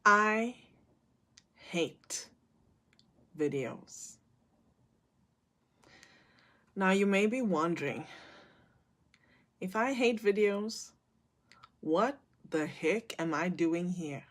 I hate videos. Now, you may be wondering, if I hate videos, what the heck am I doing here?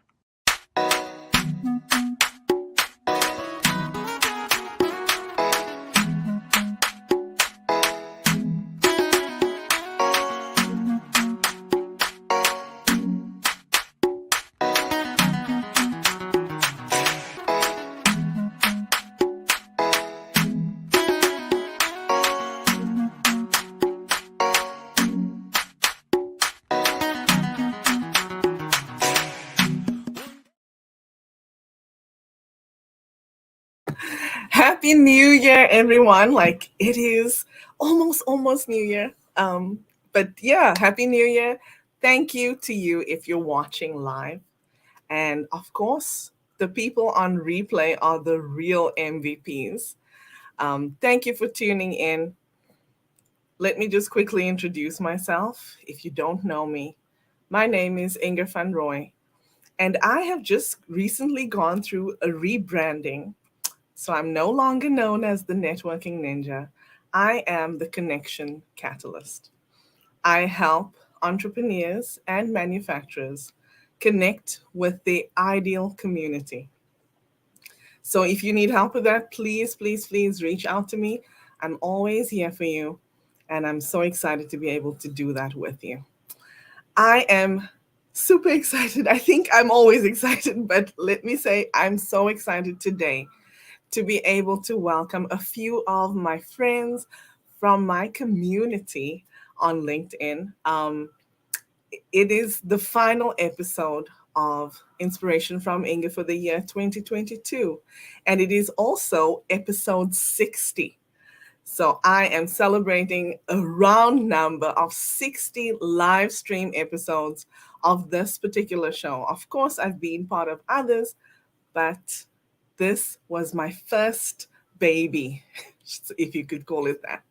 Happy New Year, everyone. Like it is almost New Year. But yeah, Happy New Year. Thank you to you if you're watching live. And of course, the people on replay are the real MVPs. Thank you for tuning in. Let me just quickly introduce myself. If you don't know me, my name is Ingor van Roy, and I have just recently gone through a rebranding. So I'm no longer known as the networking ninja. I am the connection catalyst. I help entrepreneurs and manufacturers connect with the ideal community. So if you need help with that, please reach out to me. I'm always here for you. And I'm so excited to be able to do that with you. I am super excited. I think I'm always excited, but let me say I'm so excited today to be able to welcome a few of my friends from my community on LinkedIn. It is the final episode of Inspiration from Inga for the year 2022, and it is also episode 60. So I am celebrating a round number of 60 live stream episodes of this particular show. Of course, I've been part of others, but this was my first baby, if you could call it that.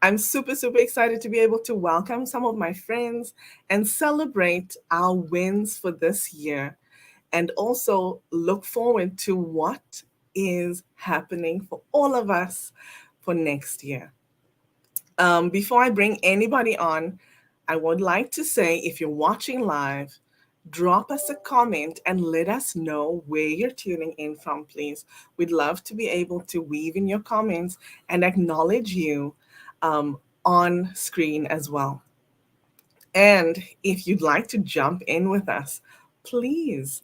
I'm super excited to be able to welcome some of my friends and celebrate our wins for this year, and also look forward to what is happening for all of us for next year. Before I bring anybody on, I would like to say if you're watching live, drop us a comment and let us know where you're tuning in from, please. We'd love to be able to weave in your comments and acknowledge you on screen as well. And if you'd like to jump in with us, please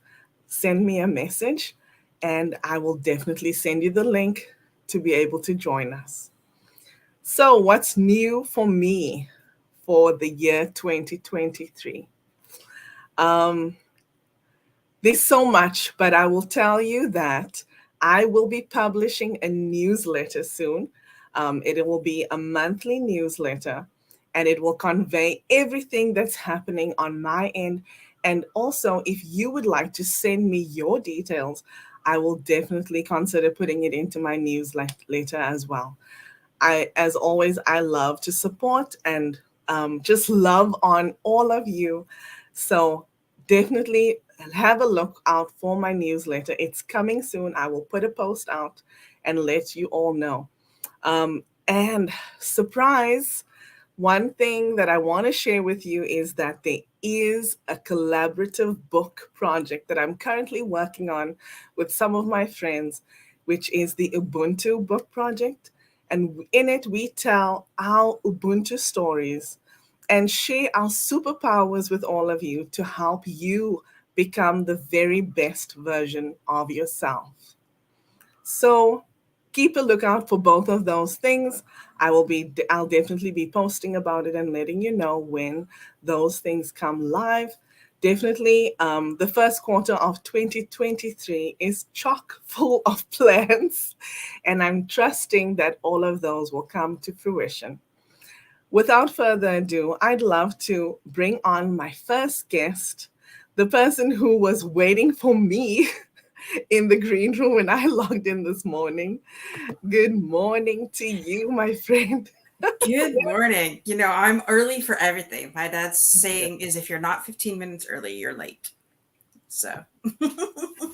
send me a message and I will definitely send you the link to be able to join us. So, what's new for me for the year 2023? Um, there's so much, but I will tell you that I will be publishing a newsletter soon. It will be a monthly newsletter and it will convey everything that's happening on my end. And also, if you would like to send me your details, I will definitely consider putting it into my newsletter as well. As always, I love to support and just love on all of you. So definitely have a look out for my newsletter. It's coming soon. I will put a post out and let you all know. And surprise, one thing that I want to share with you is that there is a collaborative book project that I'm currently working on with some of my friends, which is the Ubuntu Book Project. And in it, we tell our Ubuntu stories and share our superpowers with all of you to help you become the very best version of yourself. So keep a lookout for both of those things. I'll definitely be posting about it and letting you know when those things come live. Definitely, the first quarter of 2023 is chock full of plans, and I'm trusting that all of those will come to fruition. Without further ado, I'd love to bring on my first guest, the person who was waiting for me in the green room when I logged in this morning. Good morning to you, my friend. Good morning. I'm early for everything. My dad's saying is if you're not 15 minutes early, you're late. So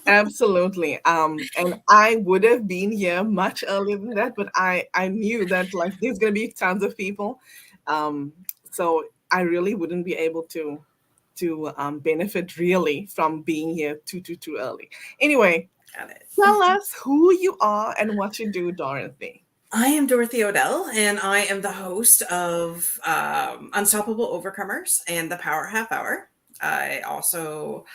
Absolutely. And I would have been here much earlier than that, but I knew that like there's gonna be tons of people, um, so I really wouldn't be able to benefit really from being here too early. Anyway, got it. tell us who you are and what you do, Dorothy. I am Dorothy Odell, and I am the host of Unstoppable Overcomers and the Power Half Hour. I also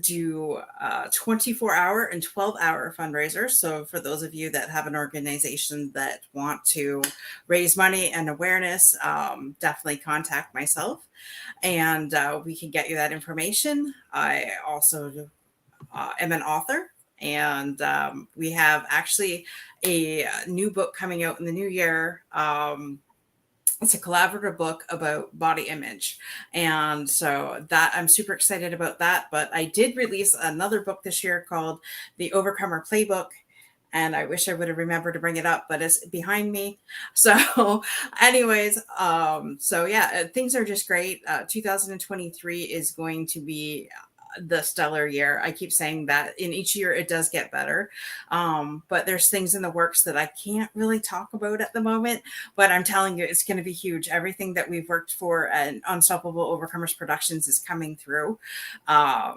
do 24-hour and 12-hour fundraisers. So, for those of you that have an organization that want to raise money and awareness, definitely contact myself and we can get you that information. I also am an author, and we have actually a new book coming out in the new year. It's a collaborative book about body image, and so that I'm super excited about that. But I did release another book this year called The Overcomer Playbook, and I wish I would have remembered to bring it up, but it's behind me. So anyways, so yeah, things are just great. 2023 is going to be the stellar year. I keep saying that in each year it does get better. But there's things in the works that I can't really talk about at the moment, but I'm telling you, it's going to be huge. Everything that we've worked for and Unstoppable Overcomers Productions is coming through.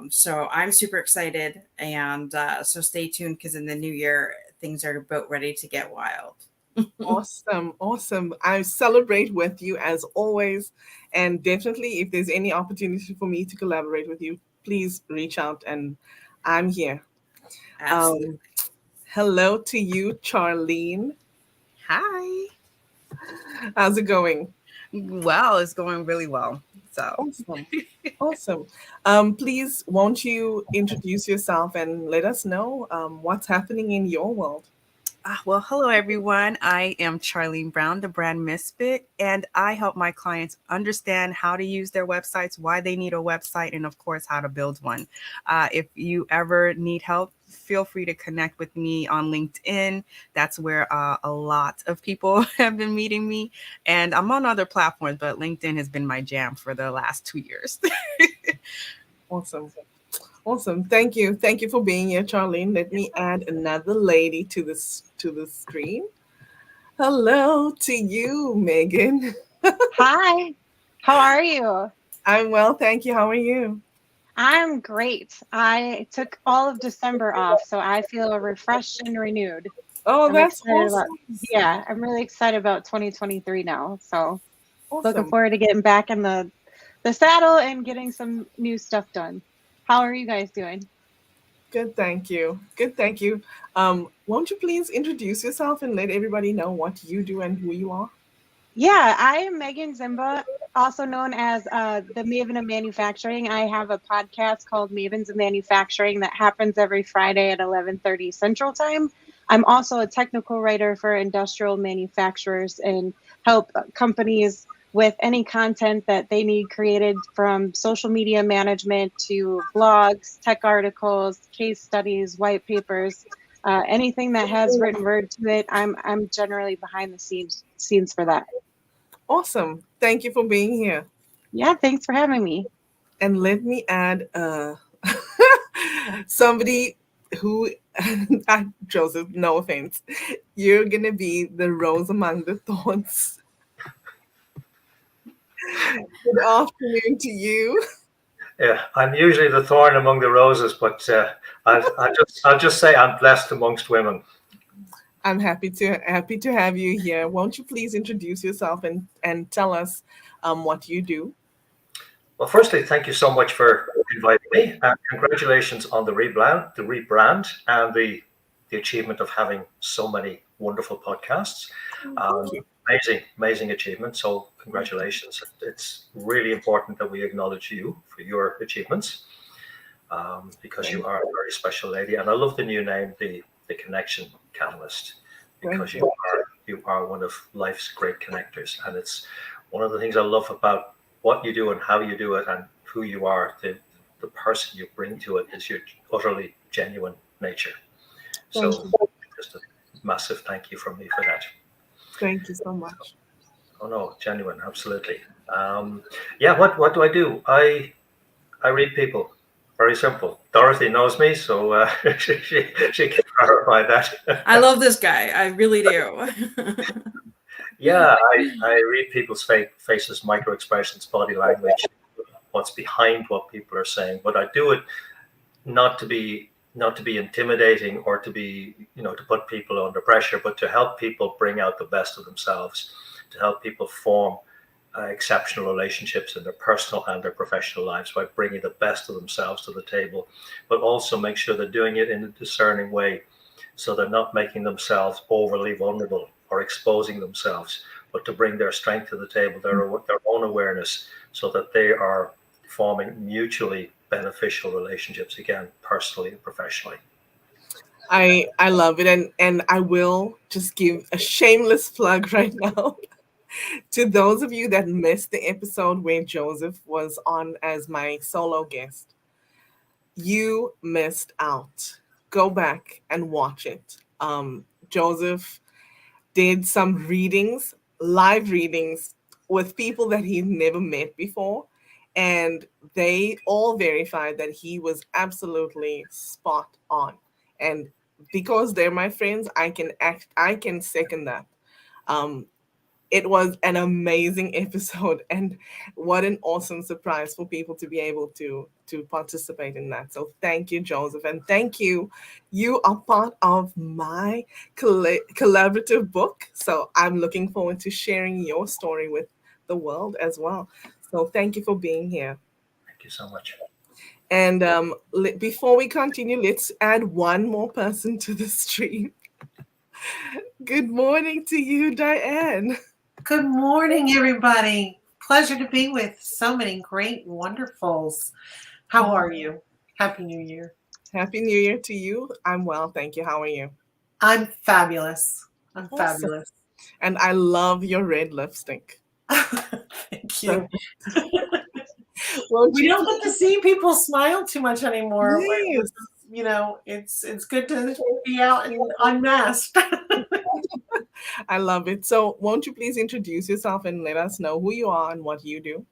So I'm super excited, and so stay tuned, because in the new year, things are about ready to get wild. Awesome, awesome. I celebrate with you as always. And definitely, if there's any opportunity for me to collaborate with you, please reach out and I'm here. Absolutely. Um, hello to you, Charlene. Hi. How's it going? Well, it's going really well. So, Awesome. Awesome. Please, won't you introduce yourself and let us know what's happening in your world? well, hello everyone. I am Charlene Brown, the brand misfit, and I help my clients understand how to use their websites, why they need a website, and of course, how to build one. If you ever need help, feel free to connect with me on LinkedIn. That's where a lot of people have been meeting me. And I'm on other platforms, but LinkedIn has been my jam for the last 2 years. Awesome. Awesome. Thank you. Thank you for being here, Charlene. Let me add another lady to the screen. Hello to you, Megan. Hi, how are you? I'm well, thank you. How are you? I'm great. I took all of December off, so I feel refreshed and renewed. Oh, I'm that's excited about, awesome. yeah, I'm really excited about 2023 now. So looking Awesome. forward to getting back in the saddle and getting some new stuff done. How are you guys doing? Good, thank you. Good, thank you. Won't you please introduce yourself and let everybody know what you do and who you are? Yeah, I am Megan Zimba, also known as the Maven of Manufacturing. I have a podcast called Mavens of Manufacturing that happens every Friday at 11:30 Central Time. I'm also a technical writer for industrial manufacturers and help companies with any content that they need created, from social media management to blogs, tech articles, case studies, white papers, anything that has written word to it. I'm generally behind the scenes for that. Awesome. Thank you for being here. Yeah, thanks for having me. And let me add somebody who, Joseph, no offense, you're going to be the rose among the thorns. Good afternoon to you. Yeah, I'm usually the thorn among the roses, but I'll just say I'm blessed amongst women. I'm happy to have you here. Won't you please introduce yourself and tell us what you do? Well, firstly, thank you so much for inviting me, and congratulations on the rebrand, and the achievement of having so many wonderful podcasts. Thank you. Amazing achievement. So, congratulations. It's really important that we acknowledge you for your achievements, because you Thank, are a very special lady. And I love the new name, the Connection Catalyst, thank because you. you are one of life's great connectors, and it's one of the things I love about what you do and how you do it and who you are. The person you bring to it is your utterly genuine nature. Thank So, you. just a massive thank you from me for that. Thank you so much. Oh no, genuine, absolutely. Yeah, what do I do? I read people, Very simple. Dorothy knows me, so she can clarify that. I love this guy. I really do. Yeah, I read people's faces, micro expressions, body language, what's behind what people are saying. But I do it not to be intimidating or to be, to put people under pressure, but to help people bring out the best of themselves, to help people form exceptional relationships in their personal and their professional lives by bringing the best of themselves to the table, but also make sure they're doing it in a discerning way, so they're not making themselves overly vulnerable or exposing themselves, but to bring their strength to the table, their own awareness, so that they are forming mutually beneficial relationships, again, personally and professionally. I love it, and I will just give a shameless plug right now to those of you that missed the episode where Joseph was on as my solo guest. You missed out. Go back and watch it. Joseph did some readings, live readings with people that he'd never met before. And they all verified that he was absolutely spot on. And because they're my friends, I can second that. Um, it was an amazing episode, and what an awesome surprise for people to be able to participate in that. So thank you, Joseph, and thank you. You are part of my collaborative book, so I'm looking forward to sharing your story with the world as well. So thank you for being here. Thank you so much. And before we continue, let's add one more person to the stream. Good morning to you, Diane. Good morning, everybody. Pleasure to be with so many great wonderfuls. How are you? Happy New Year. Happy New Year to you. I'm well, thank you. How are you? I'm fabulous. I'm Awesome. fabulous. And I love your red lipstick. Thank you. Well, We don't get to see people smile too much anymore. Yes. It's good to be out and unmasked. I love it. So won't you please introduce yourself and let us know who you are and what you do?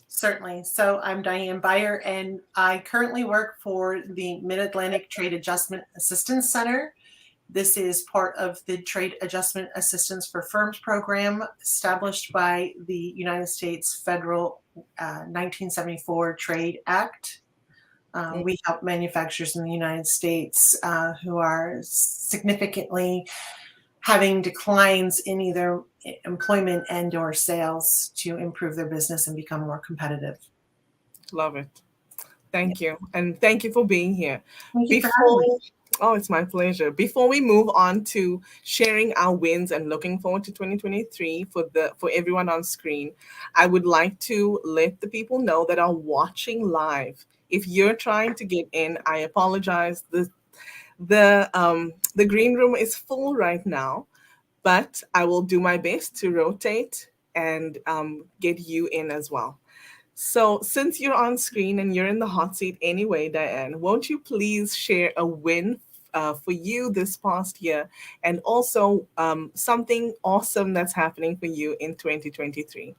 Certainly. So I'm Diane Beyer, and I currently work for the Mid-Atlantic Trade Adjustment Assistance Center. This is part of the Trade Adjustment Assistance for Firms program established by the United States Federal 1974 Trade Act. We help manufacturers in the United States who are significantly having declines in either employment and or sales to improve their business and become more competitive. Love it. Thank you. And thank you for being here. Thank you for having me. Oh, it's my pleasure. Before we move on to sharing our wins and looking forward to 2023 for everyone on screen, I would like to let the people know that are watching live. If you're trying to get in, I apologize. The green room is full right now, but I will do my best to rotate and get you in as well. So since you're on screen and you're in the hot seat anyway, Diane, won't you please share a win for you this past year, and also something awesome that's happening for you in 2023?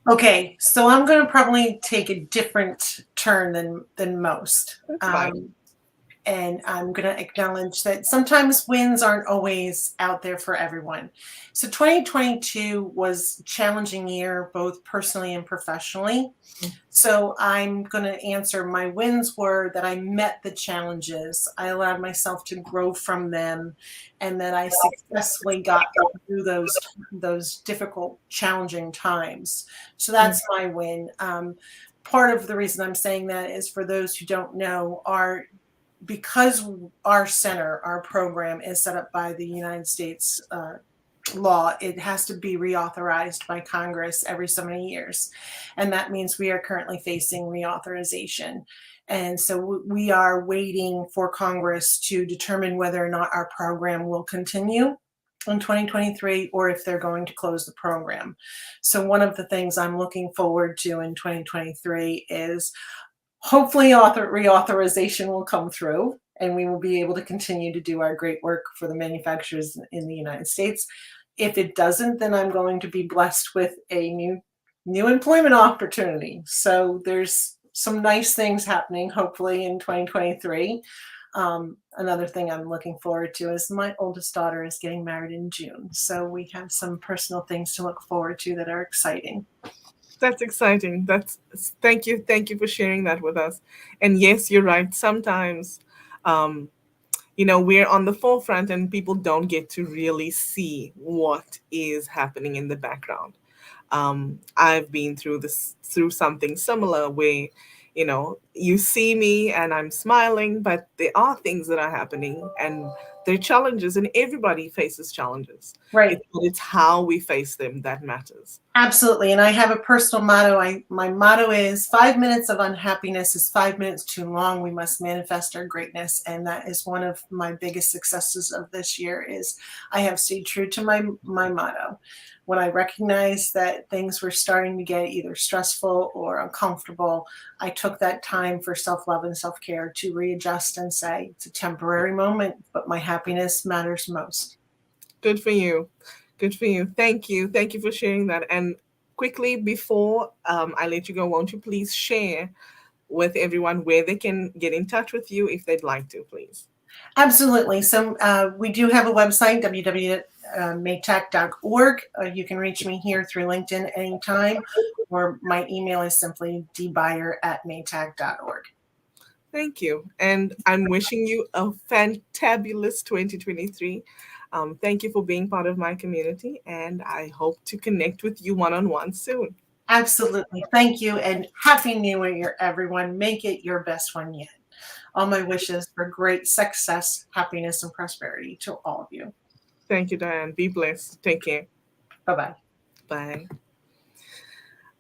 Okay, so I'm going to probably take a different turn than most. That's fine. And I'm going to acknowledge that sometimes wins aren't always out there for everyone. So 2022 was a challenging year, both personally and professionally. So I'm going to answer my wins were that I met the challenges. I allowed myself to grow from them, and that I successfully got through those difficult, challenging times. So that's my win. Part of the reason I'm saying that is for those who don't know, because our center, our program is set up by the United States law, it has to be reauthorized by Congress every so many years. And that means we are currently facing reauthorization. And so we are waiting for Congress to determine whether or not our program will continue in 2023 or if they're going to close the program. So one of the things I'm looking forward to in 2023 is hopefully reauthorization will come through and we will be able to continue to do our great work for the manufacturers in the United States. If it doesn't, then I'm going to be blessed with a new employment opportunity. So there's some nice things happening, hopefully in 2023. Another thing I'm looking forward to is my oldest daughter is getting married in June. So we have some personal things to look forward to that are exciting. That's exciting. That's thank you for sharing that with us. And yes, you're right. Sometimes, um, we're on the forefront, and people don't get to really see what is happening in the background. I've been through something similar where, you see me and I'm smiling, but there are things that are happening, and there are challenges, and everybody faces challenges. Right. It's how we face them that matters. Absolutely. And I have a personal motto. My motto is 5 minutes of unhappiness is 5 minutes too long. We must manifest our greatness. And that is one of my biggest successes of this year is I have stayed true to my motto. When I recognized that things were starting to get either stressful or uncomfortable, I took that time for self-love and self-care to readjust and say, it's a temporary moment, but my happiness matters most. Good for you. Good for you. Thank you. Thank you for sharing that. And quickly, before I let you go, won't you please share with everyone where they can get in touch with you if they'd like to, please? Absolutely. So we do have a website, www.maytac.org. You can reach me here through LinkedIn anytime, or my email is simply dbuyer@maytac.org. Thank you. And I'm wishing you a fantabulous 2023. Thank you for being part of my community, and I hope to connect with you one-on-one soon. Absolutely. Thank you. And Happy New Year, everyone. Make it your best one yet. All my wishes for great success, happiness, and prosperity to all of you. Thank you, Diane. Be blessed. Take care. Bye-bye. Bye.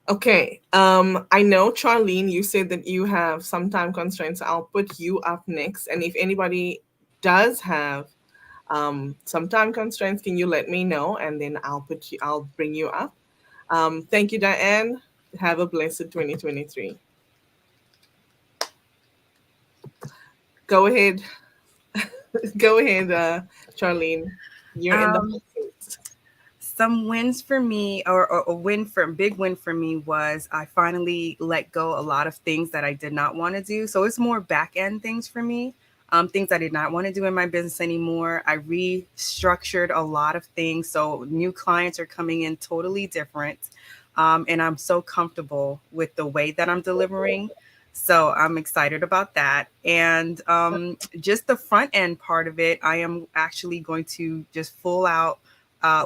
Okay. I know, Charlene, you said that you have some time constraints. I'll put you up next. And if anybody does have some time constraints, can you let me know? And then I'll bring you up. Thank you, Diane. Have a blessed 2023. Go ahead. Go ahead, Charlene. You're in the Um, hot seat. Some wins for me, or a big win for me was I finally let go a lot of things that I did not want to do. So it's more back end things for me, things I did not want to do in my business anymore. I restructured a lot of things. So new clients are coming in totally different. And I'm so comfortable with the way that I'm delivering. So I'm excited about that. And just the front end part of it, I am actually going to just full out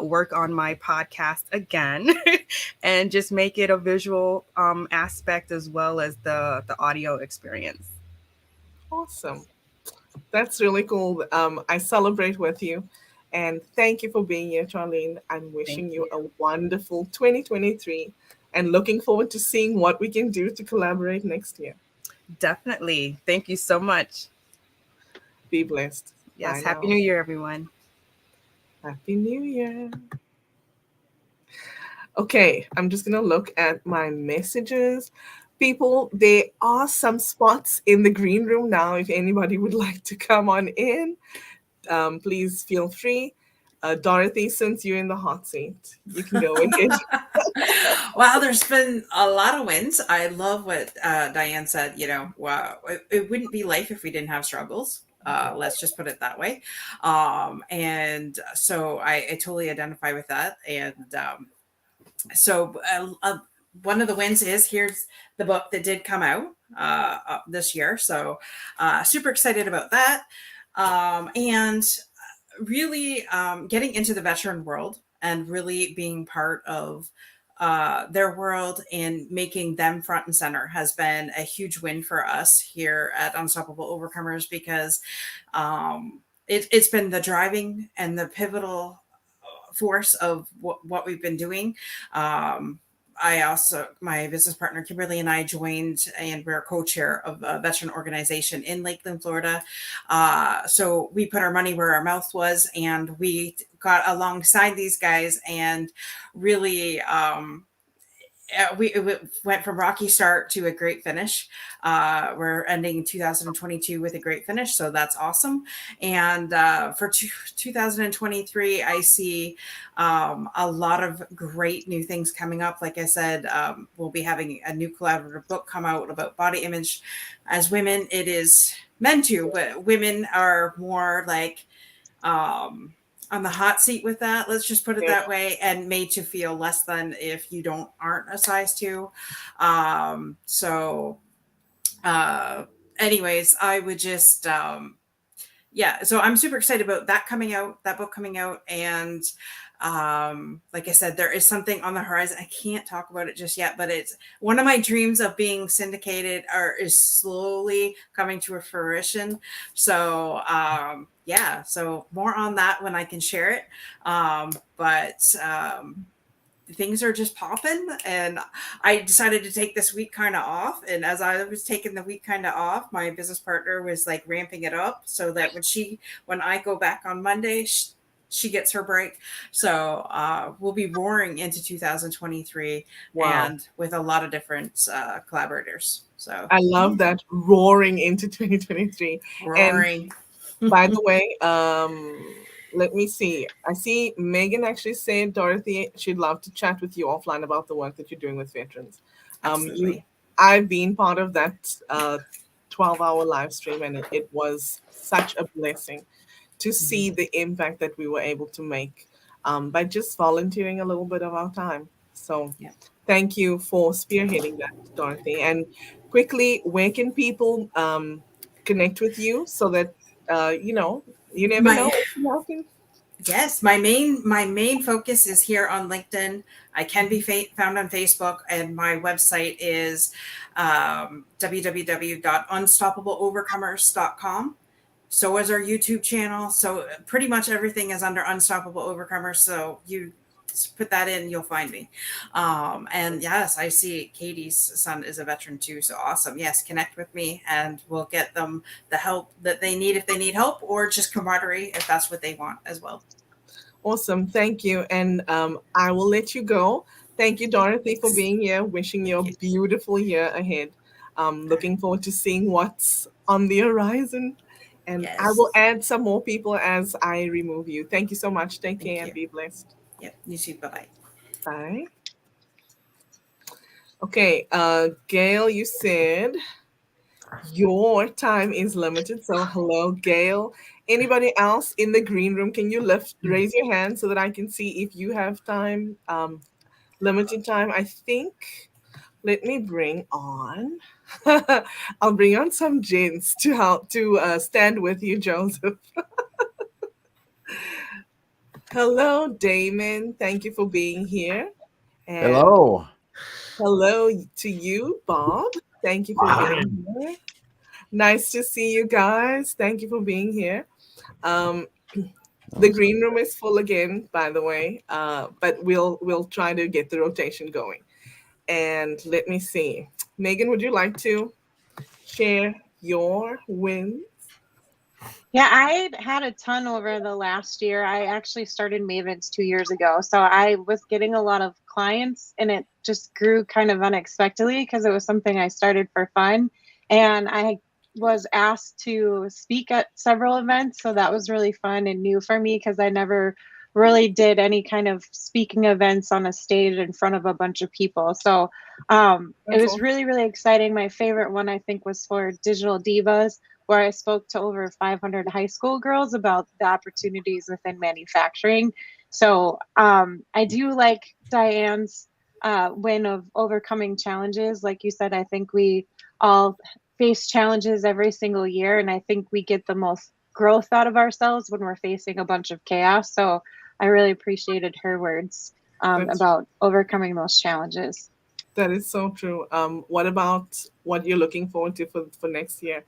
work on my podcast again and just make it a visual aspect as well as the audio experience. Awesome. That's really cool. I celebrate with you. And thank you for being here, Charlene. I'm wishing Thank you a you. wonderful 2023 and looking forward to seeing what we can do to collaborate next year. Definitely. Thank you so much. Be blessed. Bye Yes. Happy now. New Year, everyone. Happy New Year. Okay, I'm just going to look at my messages. People, there are some spots in the green room now. If anybody would like to come on in, please feel free. Dorothy, since you're in the hot seat, you can go ahead. Wow, there's been a lot of wins. I love what Diane said. Wow, it wouldn't be life if we didn't have struggles. Let's just put it that way. And so I totally identify with that. And so one of the wins is here's the book that did come out this year. So super excited about that. And really getting into the veteran world and really being part of their world and making them front and center has been a huge win for us here at Unstoppable Overcomers because it's been the driving and the pivotal force of what we've been doing. My business partner Kimberly and I joined, and we're co-chair of a veteran organization in Lakeland, Florida. So we put our money where our mouth was, and we got alongside these guys and really we went from rocky start to a great finish. We're ending 2022 with a great finish, so that's awesome. And for 2023, I see a lot of great new things coming up. Like I said, we'll be having a new collaborative book come out about body image. As women, it is men too, but women are more like on the hot seat with that. Let's just put it Yeah. that way, and made to feel less than if you aren't a size 2. So, anyways, I would just yeah. So I'm super excited about that coming out, that book coming out, and like I said, there is something on the horizon. I can't talk about it just yet, but it's one of my dreams of being syndicated is slowly coming to a fruition. So yeah, so more on that when I can share it. But things are just popping, and I decided to take this week kind of off. And as I was taking the week kind of off, my business partner was like ramping it up so that when I go back on Monday, she gets her break. So we'll be roaring into 2023, Wow. and with a lot of different collaborators. So I love that, roaring into 2023. And roaring. by the way, let me see. I see Megan actually said, Dorothy, she'd love to chat with you offline about the work that you're doing with veterans. Absolutely. I've been part of that 12-hour live stream, and it was such a blessing to see the impact that we were able to make by just volunteering a little bit of our time. So Yeah. thank you for spearheading that, Dorothy. And quickly, where can people connect with you so that you never know My what can happen? Yes, my main focus is here on LinkedIn. I can be found on Facebook, and my website is www.unstoppableovercomers.com. So is our YouTube channel. So pretty much everything is under Unstoppable Overcomers. So you just put that in, you'll find me. And yes, I see Katie's son is a veteran too. So awesome. Yes, connect with me, and we'll get them the help that they need if they need help, or just camaraderie if that's what they want as well. Awesome. Thank you. And I will let you go. Thank you, Dorothy, for Thanks. being here. Wishing you a Thank you. beautiful year ahead. Looking forward to seeing what's on the horizon. And I will Yes. add some more people as I remove you. Thank you so much. Take Thank care and you. be blessed. Yep. You too. Bye bye. Bye. Okay, Gail, you said your time is limited. So, hello, Gail. Anybody else in the green room? Can you raise your hand so that I can see if you have time? Limited time. I think. Let me bring on. I'll bring on some gents to help to stand with you, Joseph. Hello, Damon. Thank you for being here. And Hello. hello to you, Bob. Thank you for being here. Nice to see you guys. Thank you for being here. Um, the green room is full again, by the way, but we'll try to get the rotation going. And let me see, Megan, would you like to share your win? Yeah, I had a ton over the last year. I actually started Mavens 2 years ago. So I was getting a lot of clients, and it just grew kind of unexpectedly because it was something I started for fun. And I was asked to speak at several events. So that was really fun and new for me because I never really did any kind of speaking events on a stage in front of a bunch of people. So it was Wonderful. really, really exciting. My favorite one, I think, was for Digital Divas, where I spoke to over 500 high school girls about the opportunities within manufacturing. So I do like Diane's win of overcoming challenges. Like you said, I think we all face challenges every single year, and I think we get the most growth out of ourselves when we're facing a bunch of chaos. So I really appreciated her words That's about overcoming those challenges. that is so true. What about what you're looking forward to for next year?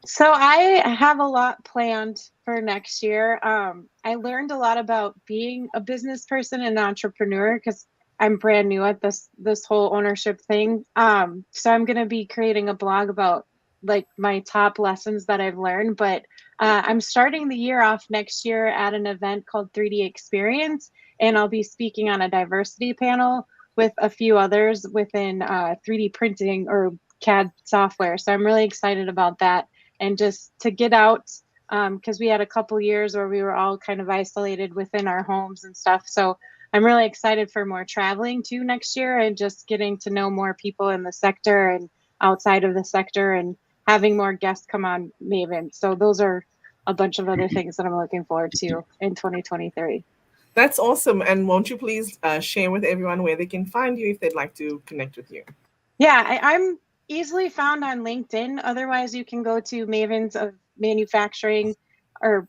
So I have a lot planned for next year. I learned a lot about being a business person and entrepreneur because I'm brand new at this whole ownership thing. So I'm going to be creating a blog about like my top lessons that I've learned. But I'm starting the year off next year at an event called 3D Experience, and I'll be speaking on a diversity panel with a few others within 3D printing or CAD software. So I'm really excited about that, and just to get out, because we had a couple years where we were all kind of isolated within our homes and stuff. So I'm really excited for more traveling too next year, and just getting to know more people in the sector and outside of the sector, and having more guests come on Maven. So those are a bunch of other things that I'm looking forward to in 2023. That's awesome. And won't you please share with everyone where they can find you if they'd like to connect with you? Yeah, I'm easily found on LinkedIn. Otherwise, you can go to Mavens of Manufacturing or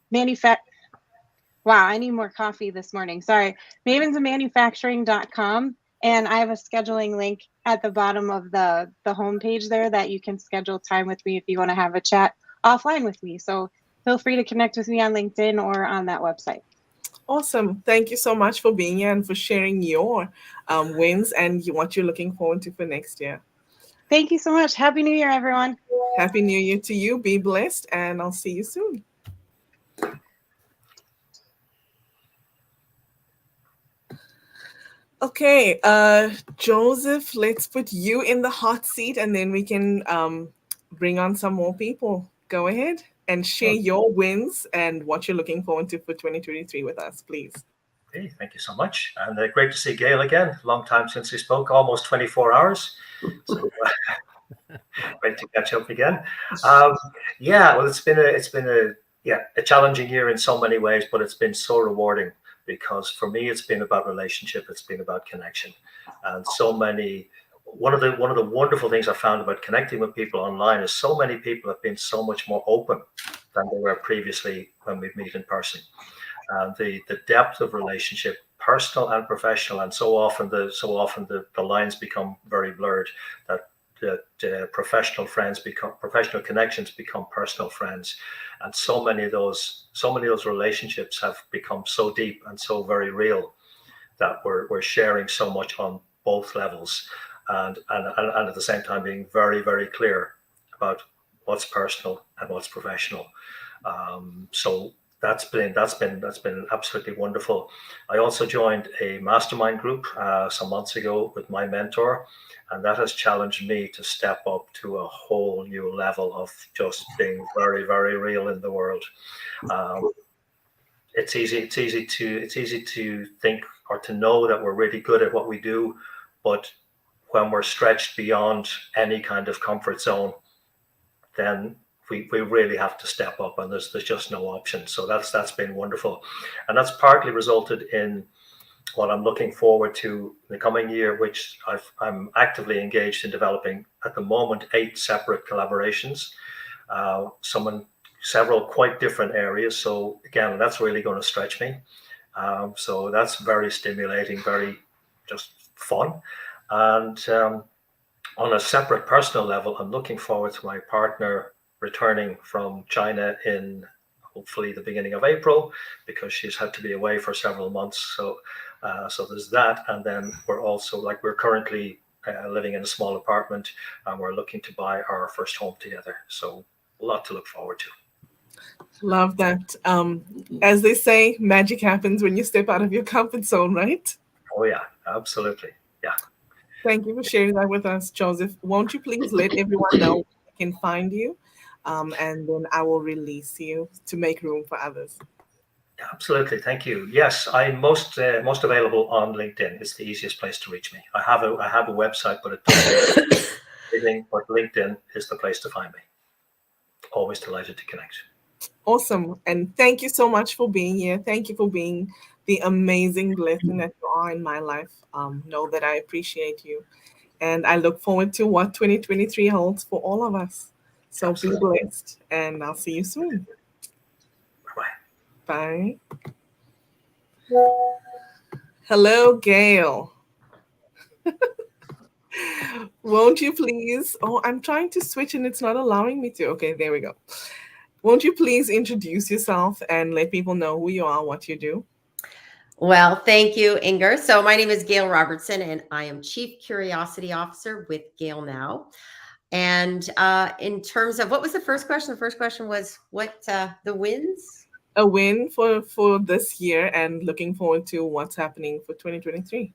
Wow, I need more coffee this morning. Sorry. Mavensofmanufacturing.com. And I have a scheduling link at the bottom of the homepage there that you can schedule time with me if you want to have a chat offline with me. So feel free to connect with me on LinkedIn or on that website. Awesome. Thank you so much for being here and for sharing your wins and what you're looking forward to for next year. Thank you so much. Happy New Year, everyone. Happy New Year to you. Be blessed, and I'll see you soon. Okay, Joseph, let's put you in the hot seat and then we can bring on some more people. Go ahead and share your wins and what you're looking forward to for 2023 with us, please. Okay, thank you so much. And great to see Gail again. Long time since we spoke, almost 24 hours. So great to catch up again. Yeah, well, it's been a challenging year in so many ways, but it's been so rewarding because for me, it's been about relationship. It's been about connection, and so many. One of the wonderful things I found about connecting with people online is so many people have been so much more open than they were previously when we meet in person. And the depth of relationship, personal and professional, and so often the lines become very blurred. That professional connections become personal friends, and so many of those relationships have become so deep and so very real that we're sharing so much on both levels, and at the same time being very, very clear about what's personal and what's professional. So that's been absolutely wonderful. I also joined a mastermind group some months ago with my mentor, and that has challenged me to step up to a whole new level of just being very, very real in the world. It's easy to think or to know that we're really good at what we do, but when we're stretched beyond any kind of comfort zone, then we really have to step up, and there's just no option. So that's been wonderful, and that's partly resulted in what I'm looking forward to in the coming year, which I'm actively engaged in developing at the moment 8 separate collaborations, several quite different areas. So again, that's really going to stretch me. So that's very stimulating, very just fun. And on a separate personal level, I'm looking forward to my partner returning from China in hopefully the beginning of April, because she's had to be away for several months. So there's that. And then we're currently living in a small apartment, and we're looking to buy our first home together. So a lot to look forward to. Love that. As they say, magic happens when you step out of your comfort zone, right? Oh yeah, absolutely. Yeah. Thank you for sharing that with us, Joseph. Won't you please let everyone know where they can find you? And then I will release you to make room for others. Absolutely, thank you. Yes, I'm most available on LinkedIn. It's the easiest place to reach me. I have a website, but it doesn't anything. But LinkedIn is the place to find me. Always delighted to connect. Awesome, and thank you so much for being here. Thank you for being the amazing blessing that you are in my life. Know that I appreciate you, and I look forward to what 2023 holds for all of us. So Absolutely. Be blessed, and I'll see you soon. Bye. Bye. Hello, Gail. Won't you please? Oh, I'm trying to switch and it's not allowing me to. Okay, there we go. Won't you please introduce yourself and let people know who you are, what you do? Well, thank you, Ingor. So my name is Gail Robertson, and I am Chief Curiosity Officer with Gail Now. And in terms of, what was the first question? The first question was what the wins? A win for this year and looking forward to what's happening for 2023.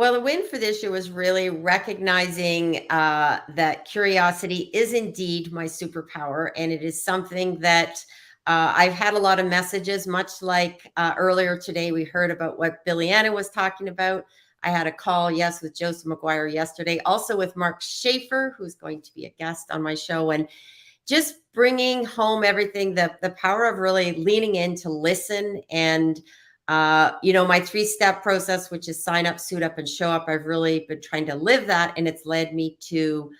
Well, the win for this year was really recognizing that curiosity is indeed my superpower, and it is something that I've had a lot of messages, much like earlier today, we heard about what Billy Anna was talking about. I had a call, yes, with Joseph McGuire yesterday, also with Mark Schaefer, who's going to be a guest on my show, and just bringing home everything, the power of really leaning in to listen. And my 3-step process, which is sign up, suit up, and show up, I've really been trying to live that, and it's led me to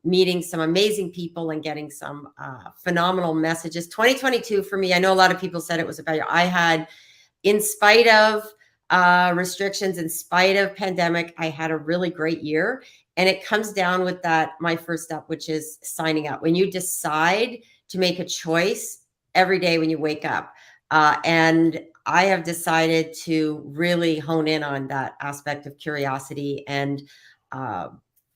meeting some amazing people and getting some phenomenal messages. 2022 for me, I know a lot of people said it was about, I had, in spite of restrictions, in spite of pandemic, I had a really great year. And it comes down with that, my first step, which is signing up. When you decide to make a choice every day when you wake up, and I have decided to really hone in on that aspect of curiosity, and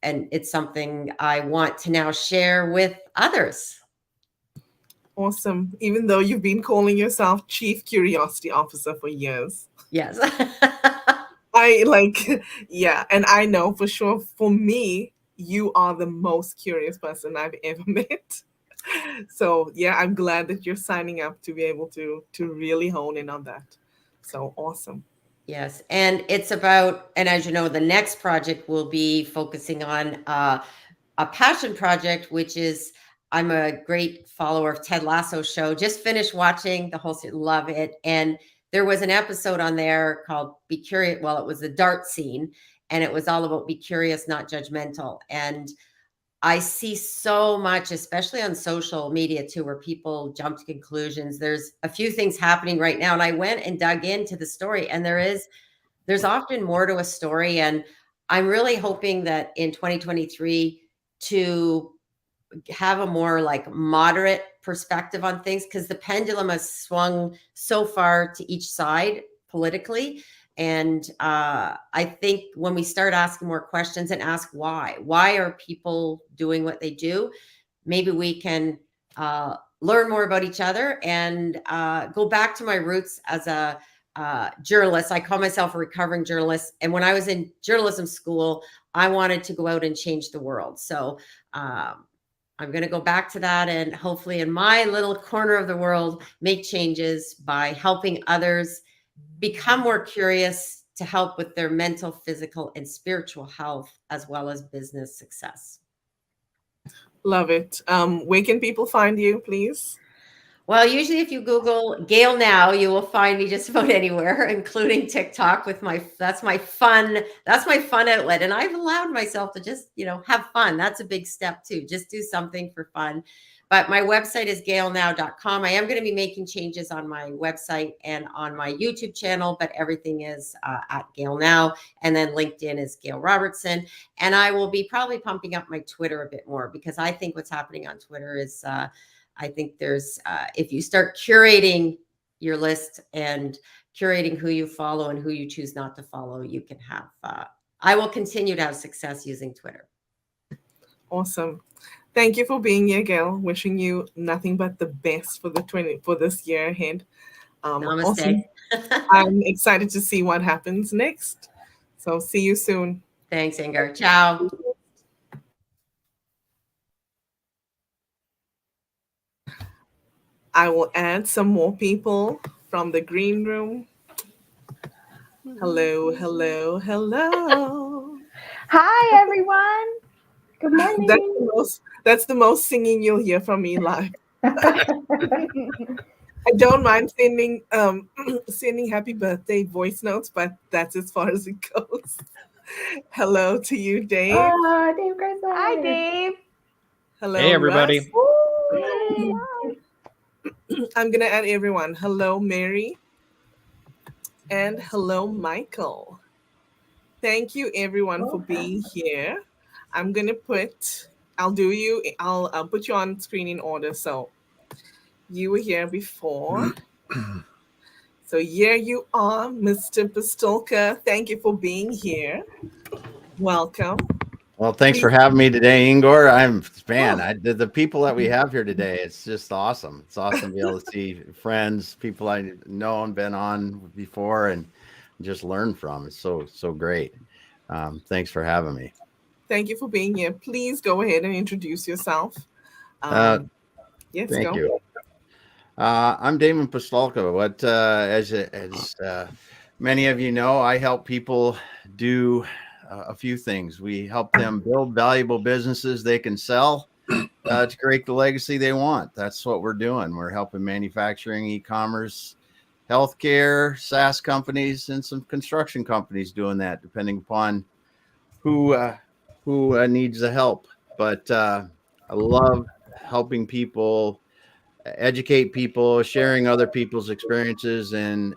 it's something I want to now share with others. Awesome. Even though you've been calling yourself Chief Curiosity Officer for years. Yes. Yeah. And I know for sure, for me, you are the most curious person I've ever met. So yeah, I'm glad that you're signing up to be able to really hone in on that. So awesome. Yes. And it's about, and as you know, the next project will be focusing on a passion project, which is, I'm a great follower of Ted Lasso's show. Just finished watching the whole series, love it. And there was an episode on there called Be Curious. Well, it was the dart scene, and it was all about be curious, not judgmental. And I see so much, especially on social media too, where people jump to conclusions. There's a few things happening right now. And I went and dug into the story, and there's often more to a story. And I'm really hoping that in 2023 to have a more like moderate perspective on things, because the pendulum has swung so far to each side politically. And I think when we start asking more questions and ask why are people doing what they do, maybe we can learn more about each other and go back to my roots as a journalist. I call myself a recovering journalist. And when I was in journalism school, I wanted to go out and change the world. So I'm going to go back to that, and hopefully in my little corner of the world, make changes by helping others become more curious to help with their mental, physical, and spiritual health, as well as business success. Love it. Where can people find you, please? Well, usually if you Google Gail Now, you will find me just about anywhere, including TikTok with that's my fun outlet. And I've allowed myself to just, have fun. That's a big step too. Just do something for fun. But my website is gailnow.com. I am going to be making changes on my website and on my YouTube channel, but everything is at Gail Now. And then LinkedIn is Gail Robertson. And I will be probably pumping up my Twitter a bit more, because I think what's happening on Twitter is, I think there's, if you start curating your list and curating who you follow and who you choose not to follow, you can have, I will continue to have success using Twitter. Awesome. Thank you for being here, Gail. Wishing you nothing but the best for this year ahead. Namaste. Awesome. I'm excited to see what happens next. So see you soon. Thanks, Ingor. Ciao. I will add some more people from the green room. Hello, hello, hello. Hi, everyone. Good morning. That's the most singing you'll hear from me live. I don't mind sending happy birthday voice notes, but that's as far as it goes. Hello to you, Dave. Dave Grace. Hi, Dave. Hello, hey, everybody. Yay. I'm going to add everyone. Hello, Mary. And hello, Michael. Thank you, everyone, for being here. I'm going to I'll put you on screen in order. So you were here before. So here you are, Mr. Pistolka. Thank you for being here. Welcome. Well, thanks for having me today, Ingor. The people that we have here today, it's just awesome. It's awesome to be able to see friends, people I know and been on before. And just learn from. It's so great. Thanks for having me. Thank you for being here. Please go ahead and introduce yourself. Uh, Um, yes, Thank go. you. I'm Damon Pistolka. As many of you know, I help people do a few things. We help them build valuable businesses they can sell to create the legacy they want. That's what we're doing. We're helping manufacturing, e-commerce, healthcare, SaaS companies, and some construction companies doing that, depending upon who needs the help. But I love helping people educate people, sharing other people's experiences and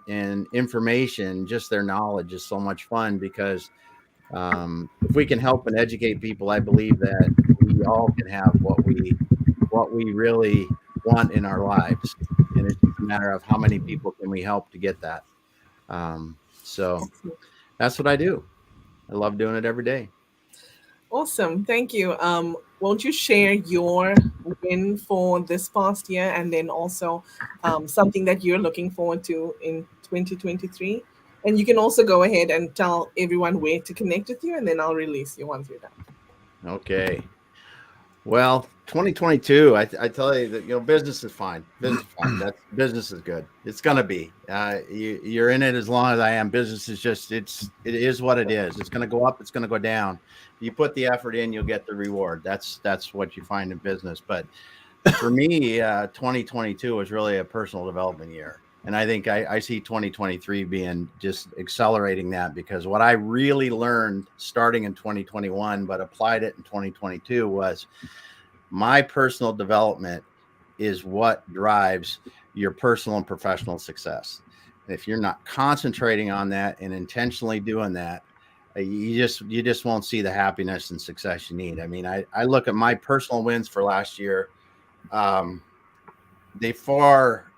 information. Just their knowledge is so much fun because if we can help and educate people, I believe that we all can have what we really want in our lives, and it's just a matter of how many people can we help to get that. So that's what I do. I love doing it every day. Awesome. Thank you. Won't you share your win for this past year and then also something that you're looking forward to in 2023? And you can also go ahead and tell everyone where to connect with you, and then I'll release you once you're done. Okay. Well, 2022, I tell you that, business is fine. Business is fine. That's business is good. It's gonna be. You're in it as long as I am. Business is just it is what it is. It's gonna go up. It's gonna go down. You put the effort in, you'll get the reward. That's what you find in business. But for me, 2022 was really a personal development year. And I think I see 2023 being just accelerating that, because what I really learned starting in 2021, but applied it in 2022, was my personal development is what drives your personal and professional success. And if you're not concentrating on that and intentionally doing that, you just won't see the happiness and success you need. I mean, I look at my personal wins for last year. They far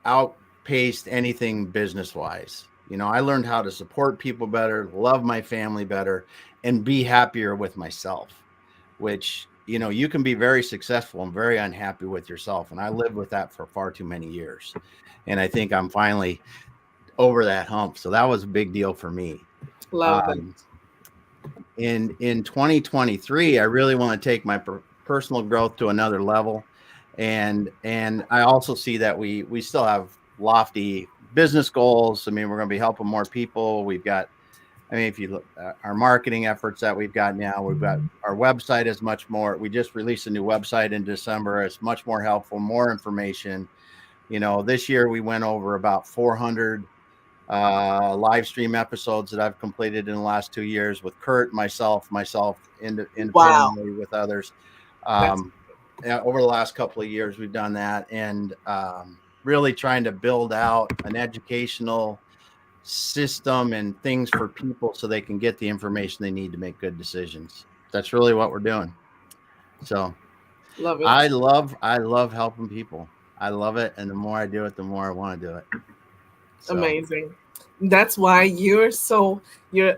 outpaced anything business wise. I learned how to support people better, love my family better, and be happier with myself, which, you can be very successful and very unhappy with yourself. And I lived with that for far too many years. And I think I'm finally over that hump. So that was a big deal for me. Love that. In 2023, I really want to take my personal growth to another level. And I also see that we still have lofty business goals. I mean, we're going to be helping more people. If you look at our marketing efforts that we've got now, we've got our website is much more. We just released a new website in December. It's much more helpful, more information. This year we went over about 400 live stream episodes that I've completed in the last 2 years with Kurt, myself Wow. independently with others. That's Over the last couple of years, we've done that, and really trying to build out an educational system and things for people so they can get the information they need to make good decisions. That's really what we're doing. So love it. I love helping people. I love it, and the more I do it, the more I want to do it. So, Amazing. That's why you're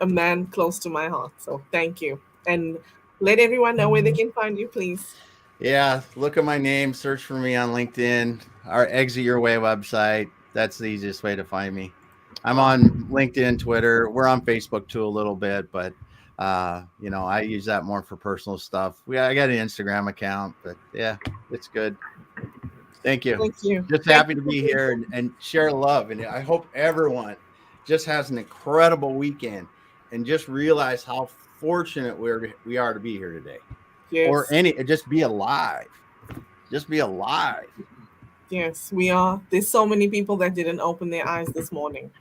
a man close to my heart. So thank you. And let everyone know where they can find you, please. yeah, look at my name, search for me on LinkedIn, our Exit Your Way website. That's the easiest way to find me. I'm on LinkedIn, Twitter. We're on Facebook too a little bit, but I use that more for personal stuff. I got an Instagram account, but yeah, it's good. Thank you. Thank you. Just happy to be here and share love. And I hope everyone just has an incredible weekend and just realize how fortunate we are to be here today. Yes. Or just be alive. Just be alive. Yes, we are. There's so many people that didn't open their eyes this morning.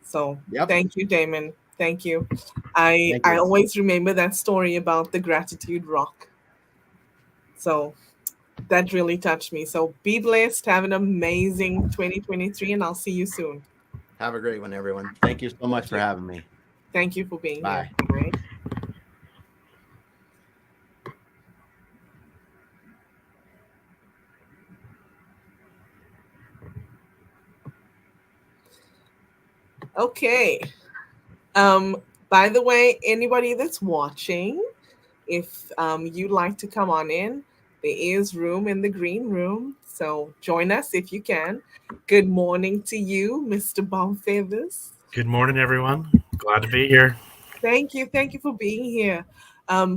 So Thank you, Damon. Thank you. I always remember that story about the gratitude rock. So that really touched me. So be blessed. Have an amazing 2023, and I'll see you soon. Have a great one, everyone. Thank you so much for having me. Thank you for being Bye. here. Bye. Okay. By the way, anybody that's watching, if you'd like to come on in, there is room in the green room. So join us if you can. Good morning to you, Mr. Bombfeathers. Good morning, everyone. Glad to be here. Thank you. Thank you for being here.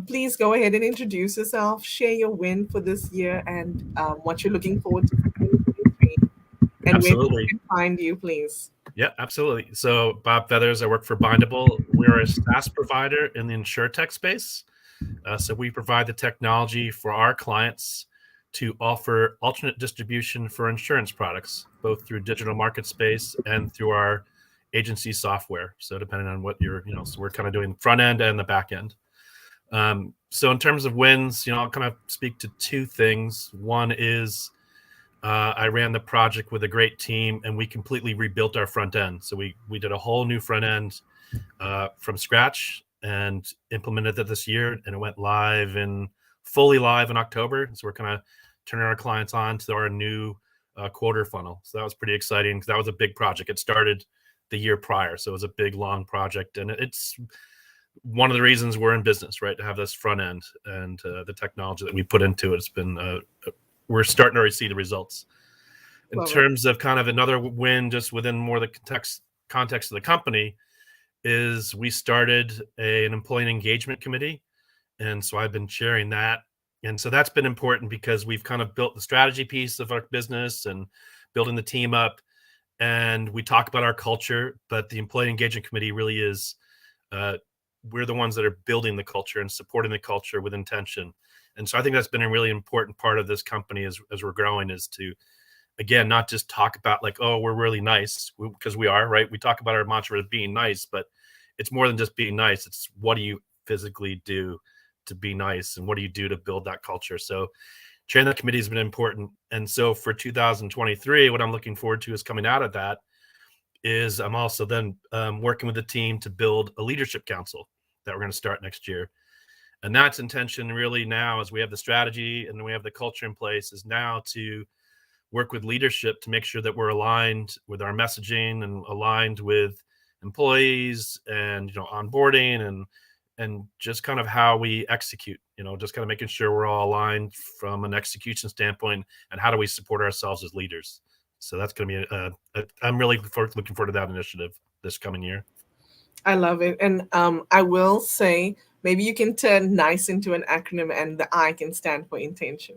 Please go ahead and introduce yourself, share your win for this year, and what you're looking forward to for 2023, and where people Absolutely. can find you, please. Yeah, absolutely. So, Bob Feathers, I work for Bindable. We're a SaaS provider in the insurtech space. So, we provide the technology for our clients to offer alternate distribution for insurance products, both through digital market space and through our agency software. So, depending on what so we're kind of doing the front end and the back end. So, in terms of wins, I'll kind of speak to two things. One is I ran the project with a great team, and we completely rebuilt our front end. So we did a whole new front end from scratch and implemented it this year, and it went fully live in October. So we're kind of turning our clients on to our new quarter funnel. So that was pretty exciting because that was a big project. It started the year prior, so it was a big, long project, and it's one of the reasons we're in business, right? To have this front end and the technology that we put into it. It's been we're starting to see the results. In Love it. terms of kind of another win, just within more the context of the company, is we started an employee engagement committee. And so I've been chairing that. And so that's been important because we've kind of built the strategy piece of our business and building the team up. And we talk about our culture, but the employee engagement committee really is, we're the ones that are building the culture and supporting the culture with intention. And so I think that's been a really important part of this company as we're growing, is to, again, not just talk about like, oh, we're really nice, because we are, right? We talk about our mantra of being nice, but it's more than just being nice. It's what do you physically do to be nice, and what do you do to build that culture? So chairing that committee has been important. And so for 2023, what I'm looking forward to is coming out of that is I'm also then working with the team to build a leadership council that we're going to start next year. And that's intention really now, as we have the strategy and we have the culture in place, is now to work with leadership to make sure that we're aligned with our messaging and aligned with employees and onboarding and just kind of how we execute, just kind of making sure we're all aligned from an execution standpoint, and how do we support ourselves as leaders. So that's going to be I'm really looking forward to that initiative this coming year. I love it. And I will say, maybe you can turn NICE into an acronym, and the I can stand for intention.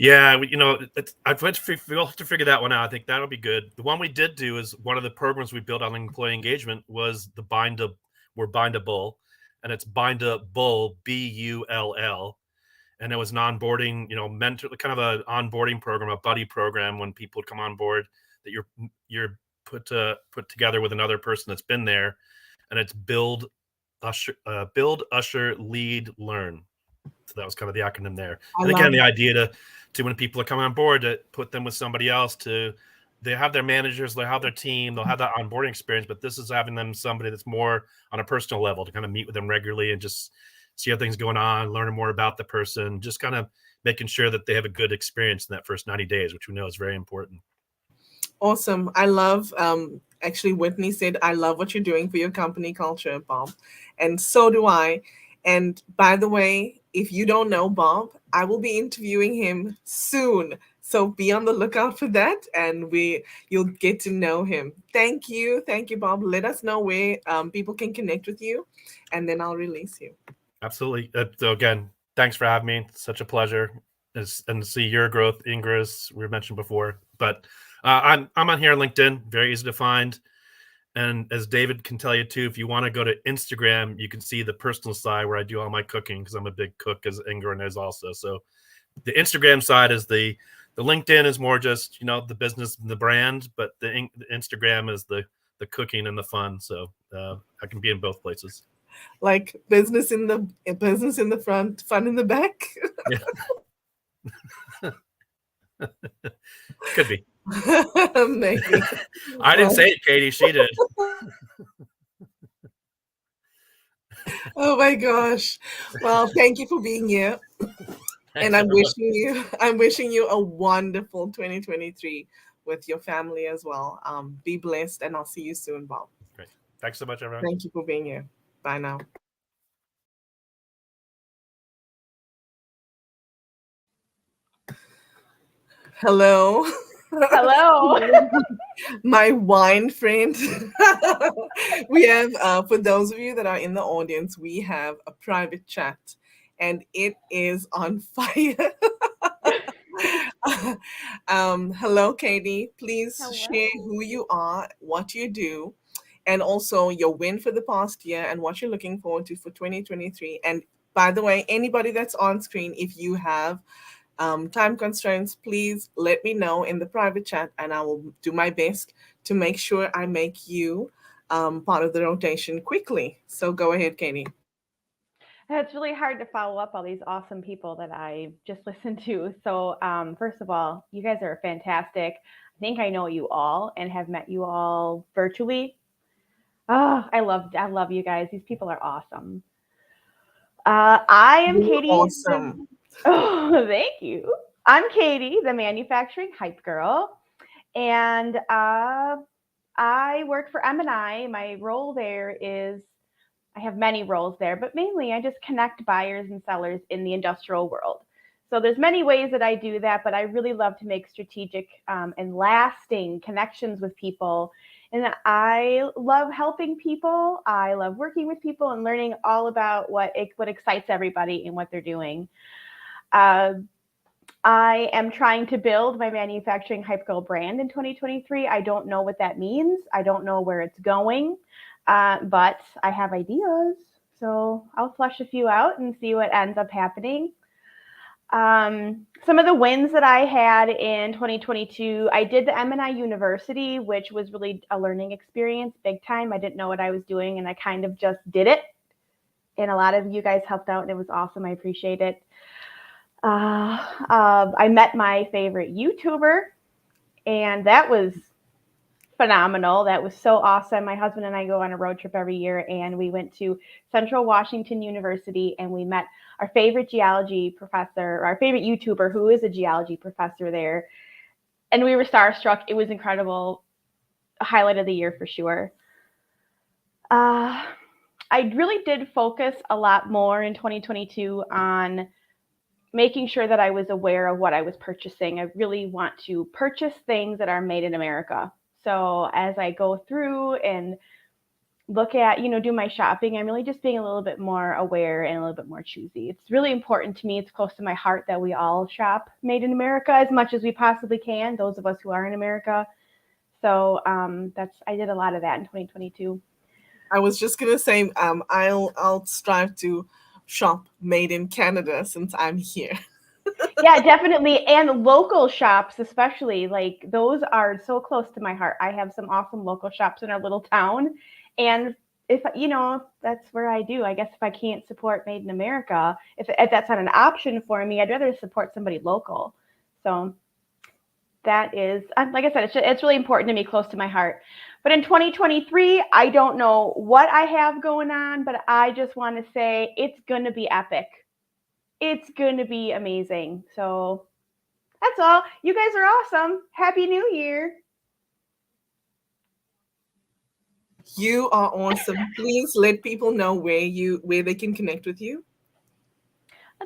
Yeah, we'll have to figure that one out. I think that'll be good. The one we did do is one of the programs we built on employee engagement was we're Bindable, and it's Bindable, BULL. And it was an onboarding, mentor, kind of an onboarding program, a buddy program, when people come on board, that you're put together with another person that's been there, and it's build, usher, lead, learn. So that was kind of the acronym there. And again, the idea to when people are coming on board, to put them with somebody else, they have their managers, they'll have their team, they'll have that onboarding experience, but this is having them somebody that's more on a personal level, to kind of meet with them regularly and just see how things going on, learning more about the person, just kind of making sure that they have a good experience in that first 90 days, which we know is very important. Awesome. I love, actually, Whitney said, I love what you're doing for your company culture, Bob. And so do I. And by the way, if you don't know Bob, I will be interviewing him soon. So be on the lookout for that, and you'll get to know him. Thank you. Thank you, Bob. Let us know where people can connect with you, and then I'll release you. Absolutely. So again, thanks for having me. It's such a pleasure. And to see your growth, Ingor, as we mentioned before. But I'm on here on LinkedIn, very easy to find. And as David can tell you too, if you want to go to Instagram, you can see the personal side where I do all my cooking, because I'm a big cook, as Ingor is also. So the Instagram side is the LinkedIn is more just, the business and the brand, but the Instagram is the cooking and the fun. So I can be in both places. Like business in the front, fun in the back. Yeah. Could be. Maybe. I didn't say it, Katie. She did. Oh my gosh. Well, thank you for being here. And I'm wishing you a wonderful 2023 with your family as well. Be blessed, and I'll see you soon, Bob. Great. Thanks so much, everyone. Thank you for being here. Bye now. Hello. Hello. My wine friend. We have, for those of you that are in the audience, we have a private chat and it is on fire. Hello, Katie. Please share Hello. who you are, what you do, and also your win for the past year and what you're looking forward to for 2023. And by the way, anybody that's on screen, if you have time constraints, please let me know in the private chat and I will do my best to make sure I make you part of the rotation quickly. So go ahead, Katie. It's really hard to follow up all these awesome people that I just listened to. So, first of all, you guys are fantastic. I think I know you all and have met you all virtually. Oh, I love you guys. These people are awesome. I am You're Katie. awesome. Oh, thank you. I'm Katie, the manufacturing hype girl, and I work for M&I. My role there is I have many roles there, but mainly I just connect buyers and sellers in the industrial world. So there's many ways that I do that, but I really love to make strategic and lasting connections with people. And I love helping people. I love working with people and learning all about what excites everybody and what they're doing. Uh, I am trying to build my manufacturing hype girl brand in 2023. I don't know what that means. I don't know where it's going, but I have ideas. So I'll flush a few out and see what ends up happening. Some of the wins that I had in 2022, I did the M&I University, which was really a learning experience, big time. I didn't know what I was doing, and I kind of just did it. And a lot of you guys helped out, and it was awesome. I appreciate it. I met my favorite YouTuber, and that was phenomenal. That was so awesome. My husband and I go on a road trip every year, and we went to Central Washington University, and we met our favorite geology professor, or our favorite YouTuber who is a geology professor there. And we were starstruck. It was incredible. A highlight of the year for sure. I really did focus a lot more in 2022 on making sure that I was aware of what I was purchasing. I really want to purchase things that are made in America. So as I go through and look at, do my shopping, I'm really just being a little bit more aware and a little bit more choosy. It's really important to me. It's close to my heart that we all shop made in America as much as we possibly can, those of us who are in America. So I did a lot of that in 2022. I was just gonna say, I'll strive to shop made in Canada since I'm here. Yeah, definitely. And local shops, especially, like those are so close to my heart. I have some awesome local shops in our little town. And if that's where I do. I guess if I can't support Made in America, if that's not an option for me, I'd rather support somebody local. So that is, like I said, it's really important to me, close to my heart. But in 2023, I don't know what I have going on, but I just want to say it's going to be epic. It's going to be amazing. So that's all. You guys are awesome. Happy New Year. You are awesome. Please let people know where they can connect with you.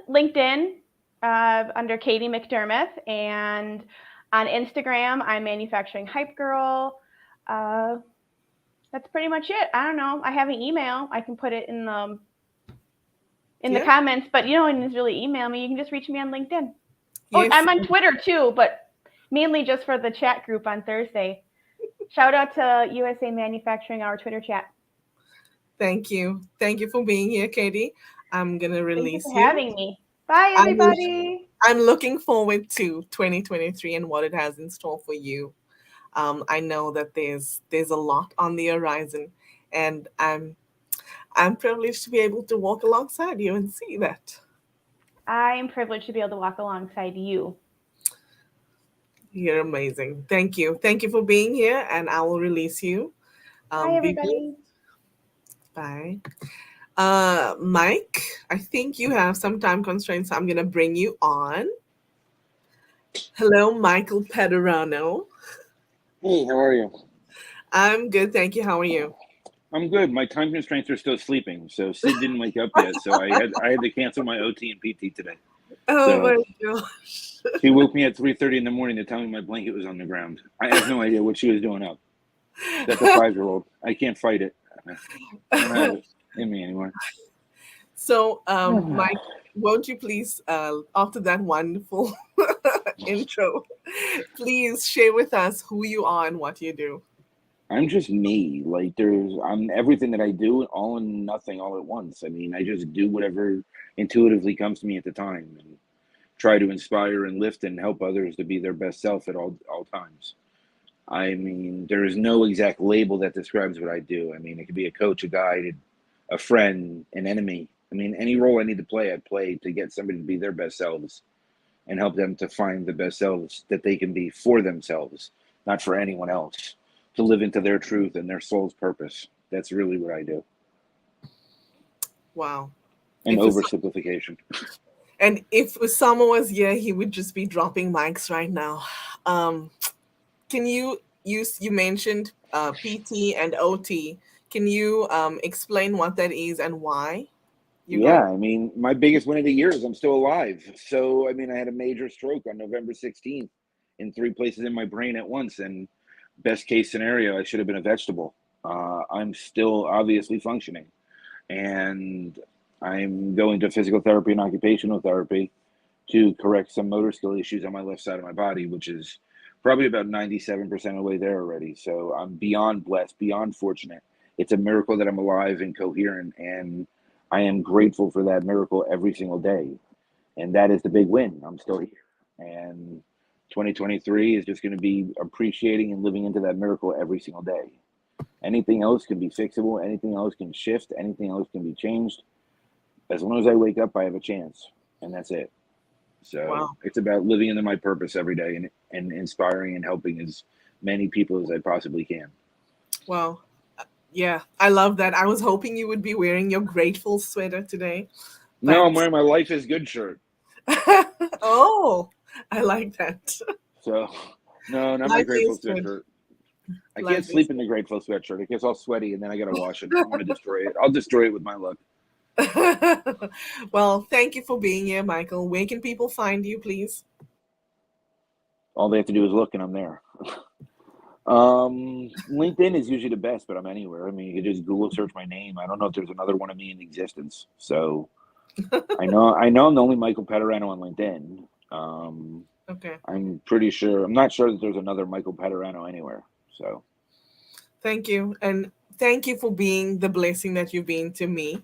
LinkedIn under Katie McDermott, and on Instagram, I'm Manufacturing Hype Girl. That's pretty much it. I don't know. I have an email. I can put it in the comments, but you don't need to really email me. You can just reach me on LinkedIn. Yes. Oh, I'm on Twitter too, but mainly just for the chat group on Thursday. Shout out to USA Manufacturing, our Twitter chat. Thank you. Thank you for being here, Katie. I'm going to release you. Thank you for having me. Bye, everybody. I'm looking forward to 2023 and what it has in store for you. I know that there's a lot on the horizon, and I'm privileged to be able to walk alongside you and see that. I'm privileged to be able to walk alongside you. You're amazing. Thank you. Thank you for being here, and I will release you. Bye, everybody. Bye. Mike, I think you have some time constraints, so I'm going to bring you on. Hello, Michael Pederano. Hey, how are you? I'm good, thank you. How are you? I'm good. My time constraints are still sleeping, so Sid didn't wake up yet, so I had to cancel my OT and PT today. Oh So my gosh. she woke me at 3:30 in the morning to tell me my blanket was on the ground. I have no idea what she was doing up. That's a 5-year-old. I can't fight it. I don't have it in me anymore. So, Mike, won't you please, after that wonderful intro, please share with us who you are and what you do? I'm just me. Like I'm everything that I do, all and nothing all at once. I mean, I just do whatever intuitively comes to me at the time, and try to inspire and lift and help others to be their best self at all times. I mean, there is no exact label that describes what I do. I mean, it could be a coach, a guide, a friend, an enemy. I mean, any role I need to play, I play to get somebody to be their best selves and help them to find the best selves that they can be for themselves, not for anyone else, to live into their truth and their soul's purpose. That's really what I do. Wow. And If oversimplification. And if Osama was here, he would just be dropping mics right now. Can you mentioned PT and OT? Can you explain what that is and why? Yeah, I mean, my biggest win of the year is I'm still alive. So, I mean, I had a major stroke on November 16th in 3 places in my brain at once. And best case scenario, I should have been a vegetable. I'm still obviously functioning. And I'm going to physical therapy and occupational therapy to correct some motor skill issues on my left side of my body, which is probably about 97% of the way there already. So I'm beyond blessed, beyond fortunate. It's a miracle that I'm alive and coherent, and I am grateful for that miracle every single day. And that is the big win. I'm still here. And 2023 is just going to be appreciating and living into that miracle every single day. Anything else can be fixable. Anything else can shift. Anything else can be changed. As long as I wake up, I have a chance. And that's it. So It's about living into my purpose every day and inspiring and helping as many people as I possibly can. Wow. Yeah, I love that. I was hoping you would be wearing your grateful sweater today. No, I'm wearing my Life is Good shirt. Oh, I like that. So, no, not my grateful sweatshirt. I can't sleep in the grateful sweatshirt. It gets all sweaty and then I got to wash it. I'm going to destroy it. I'll destroy it with my luck. Well, thank you for being here, Michael. Where can people find you, please? All they have to do is look and I'm there. LinkedIn is usually the best, but I'm anywhere. I mean, you can just Google search my name. I don't know if there's another one of me in existence. So I know I'm the only Michael Petterano on LinkedIn. Okay. I'm not sure that there's another Michael Petterano anywhere. So thank you. And thank you for being the blessing that you've been to me.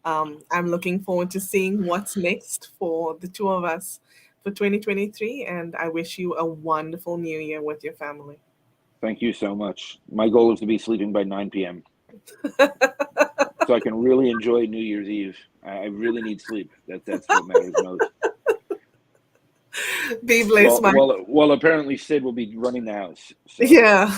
I'm looking forward to seeing what's next for the two of us for 2023. And I wish you a wonderful new year with your family. Thank you so much. My goal is to be sleeping by 9 p.m. so I can really enjoy New Year's Eve. I really need sleep. That's what matters most. Be blessed, Mike. Well, apparently Sid will be running the house. So. Yeah.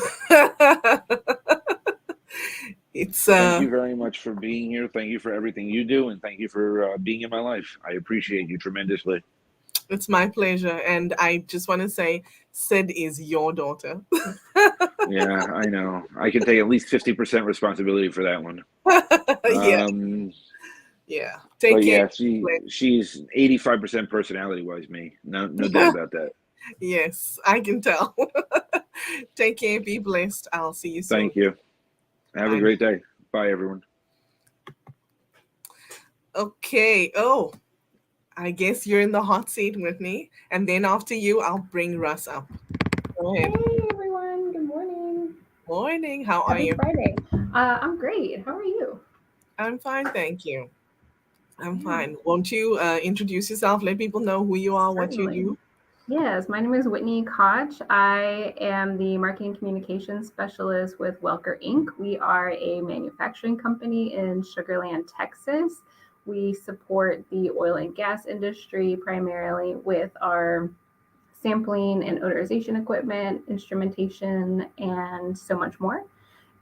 Thank you very much for being here. Thank you for everything you do, and thank you for being in my life. I appreciate you tremendously. It's my pleasure, and I just want to say, Sid is your daughter. Yeah, I know. I can take at least 50% responsibility for that one. Yeah. Take care. Yeah, she's 85% personality-wise me. No doubt about that. Yes, I can tell. Take care. Be blessed. I'll see you soon. Thank you. Have a great day. Bye, everyone. Okay. Oh, I guess you're in the hot seat with me. And then after you, I'll bring Russ up. Go ahead. Hey, everyone. Good morning. Morning. How are you? Friday. I'm great. How are you? I'm fine. Thank you. I'm fine. Won't you introduce yourself? Let people know who you are, what you do. Yes, my name is Whitney Koch. I am the Marketing Communications Specialist with Welker Inc. We are a manufacturing company in Sugar Land, Texas. We support the oil and gas industry primarily with our sampling and odorization equipment, instrumentation, and so much more.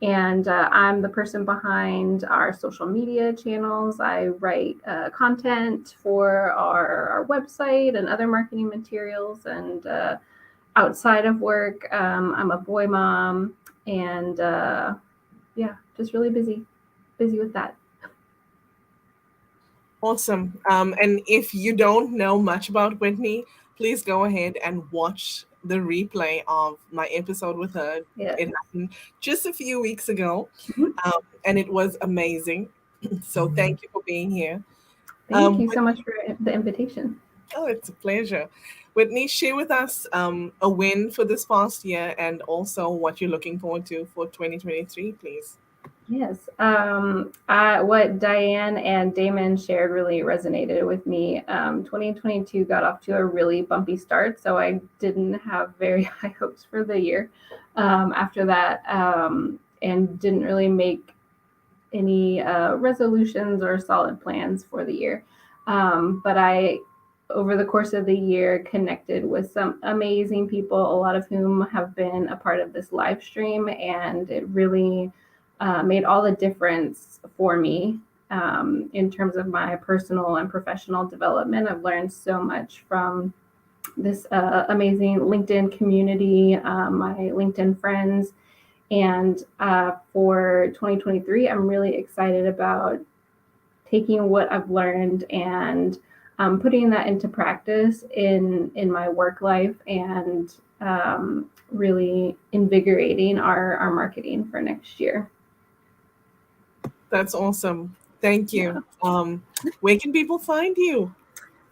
And I'm the person behind our social media channels. I write content for our website and other marketing materials. And outside of work, I'm a boy mom, and yeah, just really busy with that. Awesome. And if you don't know much about Whitney, please go ahead and watch the replay of my episode with her. Yeah. It happened just a few weeks ago, Mhm. and it was amazing. So thank you for being here. Thank you so much for the invitation. Oh, it's a pleasure. Whitney, share with us a win for this past year and also what you're looking forward to for 2023, please. Yes. What Diane and Damon shared really resonated with me. 2022 got off to a really bumpy start, so I didn't have very high hopes for the year after that, and didn't really make any resolutions or solid plans for the year. But I, over the course of the year, connected with some amazing people, a lot of whom have been a part of this live stream, and it really made all the difference for me in terms of my personal and professional development. I've learned so much from this amazing LinkedIn community, my LinkedIn friends. And for 2023, I'm really excited about taking what I've learned and putting that into practice in my work life, and really invigorating our marketing for next year. That's awesome. Thank you. Where can people find you?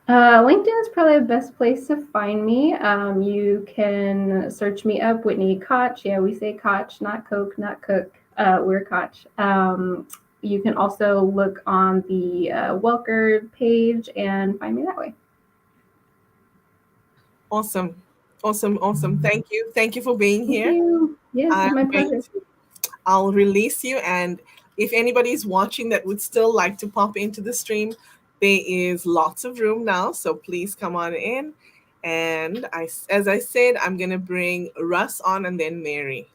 LinkedIn is probably the best place to find me. You can search me up, Whitney Koch. Yeah, we say Koch, not Coke, not Cook. We're Koch. You can also look on the Welker page and find me that way. Awesome. Awesome. Thank you. Thank you for being Thank here. you. Yes, it's my pleasure. I'll release you. And if anybody's watching that would still like to pop into the stream, there is lots of room now. So please come on in. And as I said, I'm going to bring Russ on and then Mary.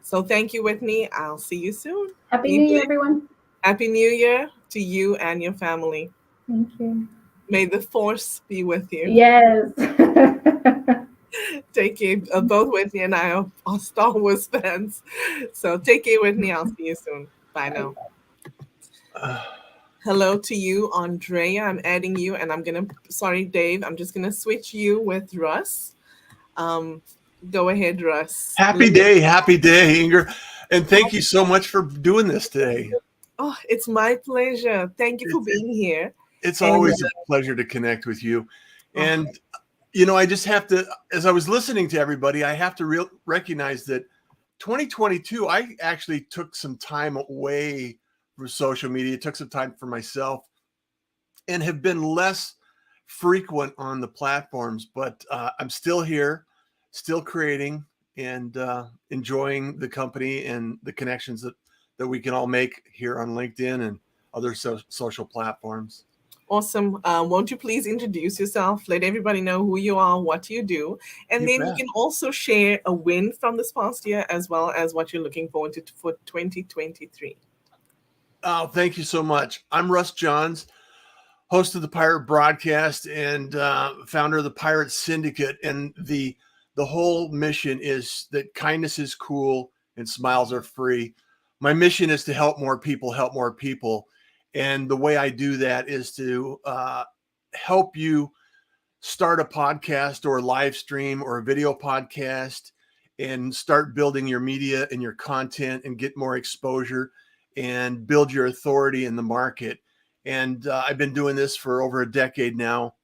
So thank you, Whitney. I'll see you soon. Happy New Year, everyone. Happy New Year to you and your family. Thank you. May the force be with you. Yes. Take care. Both Whitney and I are Star Wars fans. So take care, Whitney. I'll see you soon. Bye now. Hello to you, Andrea. I'm adding you, and sorry, Dave, I'm just going to switch you with Russ. Go ahead, Russ. Happy day, Ingor. And thank you so much for doing this today. Oh, it's my pleasure. Thank you for being here. It's always a pleasure to connect with you. And, I just have to, as I was listening to everybody, I have to recognize that 2022, I actually took some time away from social media, took some time for myself, and have been less frequent on the platforms. But I'm still here, still creating, and enjoying the company and the connections that we can all make here on LinkedIn and other social platforms. Awesome. Won't you please introduce yourself? Let everybody know who you are, what you do. And then you can also share a win from this past year as well as what you're looking forward to for 2023. Oh, thank you so much. I'm Russ Johns, host of the Pirate Broadcast and founder of the Pirate Syndicate. And the whole mission is that kindness is cool and smiles are free. My mission is to help more people. And the way I do that is to help you start a podcast or a live stream or a video podcast and start building your media and your content and get more exposure and build your authority in the market. And I've been doing this for over a decade now.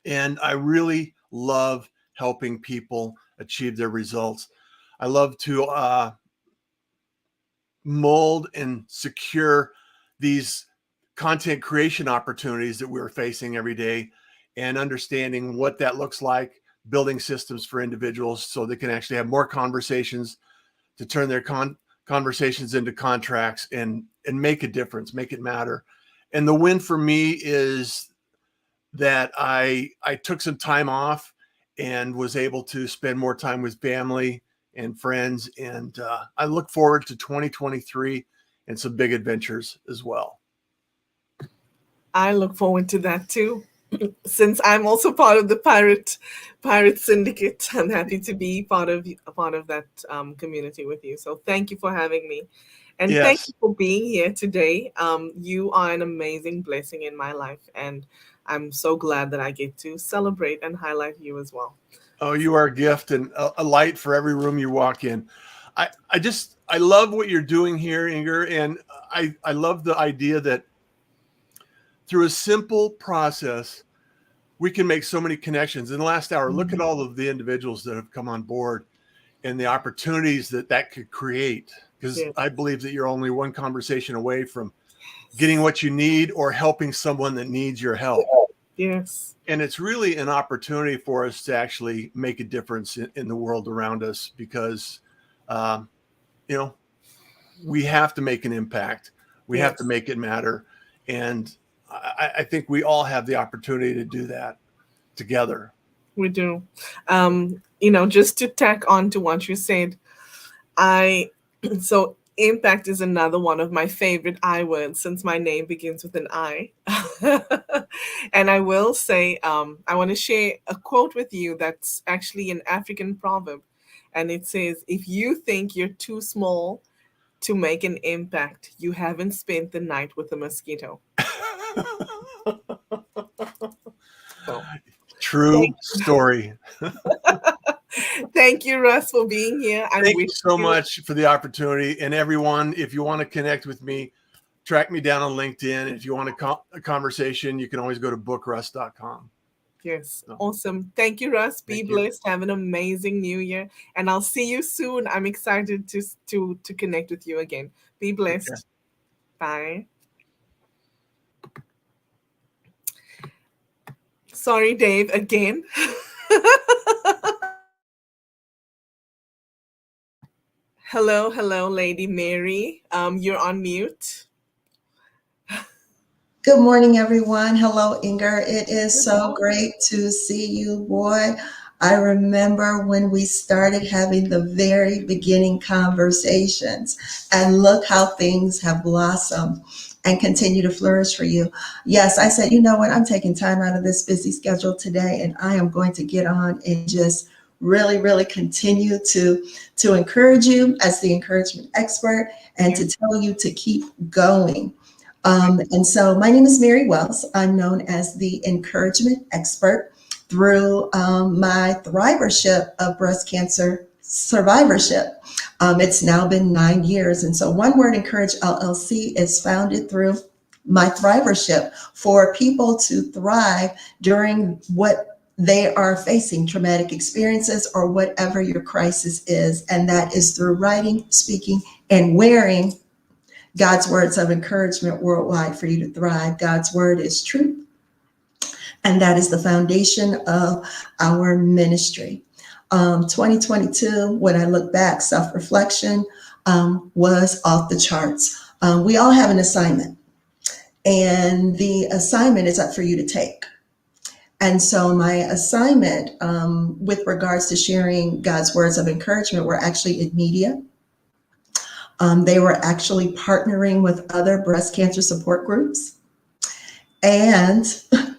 And I really love helping people achieve their results. I love to mold and secure these content creation opportunities that we're facing every day and understanding what that looks like, building systems for individuals so they can actually have more conversations to turn their conversations into contracts and make a difference, make it matter. And the win for me is that I took some time off and was able to spend more time with family and friends. And I look forward to 2023 and some big adventures as well. I look forward to that too. since I'm also part of the pirate syndicate, I'm happy to be part of that community with you. So thank you for having me, and thank Yes. you for being here today. You are an amazing blessing in my life, and I'm so glad that I get to celebrate and highlight you as well. Oh, you are a gift and a light for every room you walk in. I love what you're doing here, Ingor, and I love the idea that through a simple process, we can make so many connections. In the last hour, look at all of the individuals that have come on board and the opportunities that that could create. Because Yes. I believe that you're only one conversation away from getting what you need or helping someone that needs your help. Yes. And it's really an opportunity for us to actually make a difference in the world around us because, you know, we have to make an impact. We have to Yes. make it matter. And I think we all have the opportunity to do that together. We do. Just to tack on to what you said, I so impact is another one of my favorite I words since my name begins with an I. And I will say, I want to share a quote with you that's actually an African proverb. And it says, if you think you're too small to make an impact, you haven't spent the night with a mosquito. So, True story. thank you, Russ, for being here. I Thank wish you so you much for the opportunity. And everyone, if you want to connect with me, track me down on LinkedIn. If you want a conversation, you can always go to bookrust.com. Yes, So, awesome. Thank you, Russ. Be thank you. blessed. Have an amazing new year, and I'll see you soon. I'm excited to connect with you again. Be blessed. Bye. Sorry, Dave, again. Hello, hello, Lady Mary. You're on mute. Good morning, everyone. Hello, Ingor. It is so great to see you, boy. I remember when we started having the very beginning conversations, and look how things have blossomed and continue to flourish for you. Yes, I said, you know what? I'm taking time out of this busy schedule today, and I am going to get on and just really continue to encourage you as the encouragement expert and to tell you to keep going. And so my name is Mary Wells. I'm known as the encouragement expert through my thrivership of breast cancer survivorship. It's now been 9 years. And so One Word Encourage LLC is founded through my thrivership for people to thrive during what they are facing, traumatic experiences or whatever your crisis is. And that is through writing, speaking, and wearing God's words of encouragement worldwide for you to thrive. God's word is truth, and that is the foundation of our ministry. 2022, when I look back, self-reflection was off the charts. We all have an assignment, and the assignment is up for you to take. And so my assignment with regards to sharing God's words of encouragement were actually in media. They were actually partnering with other breast cancer support groups and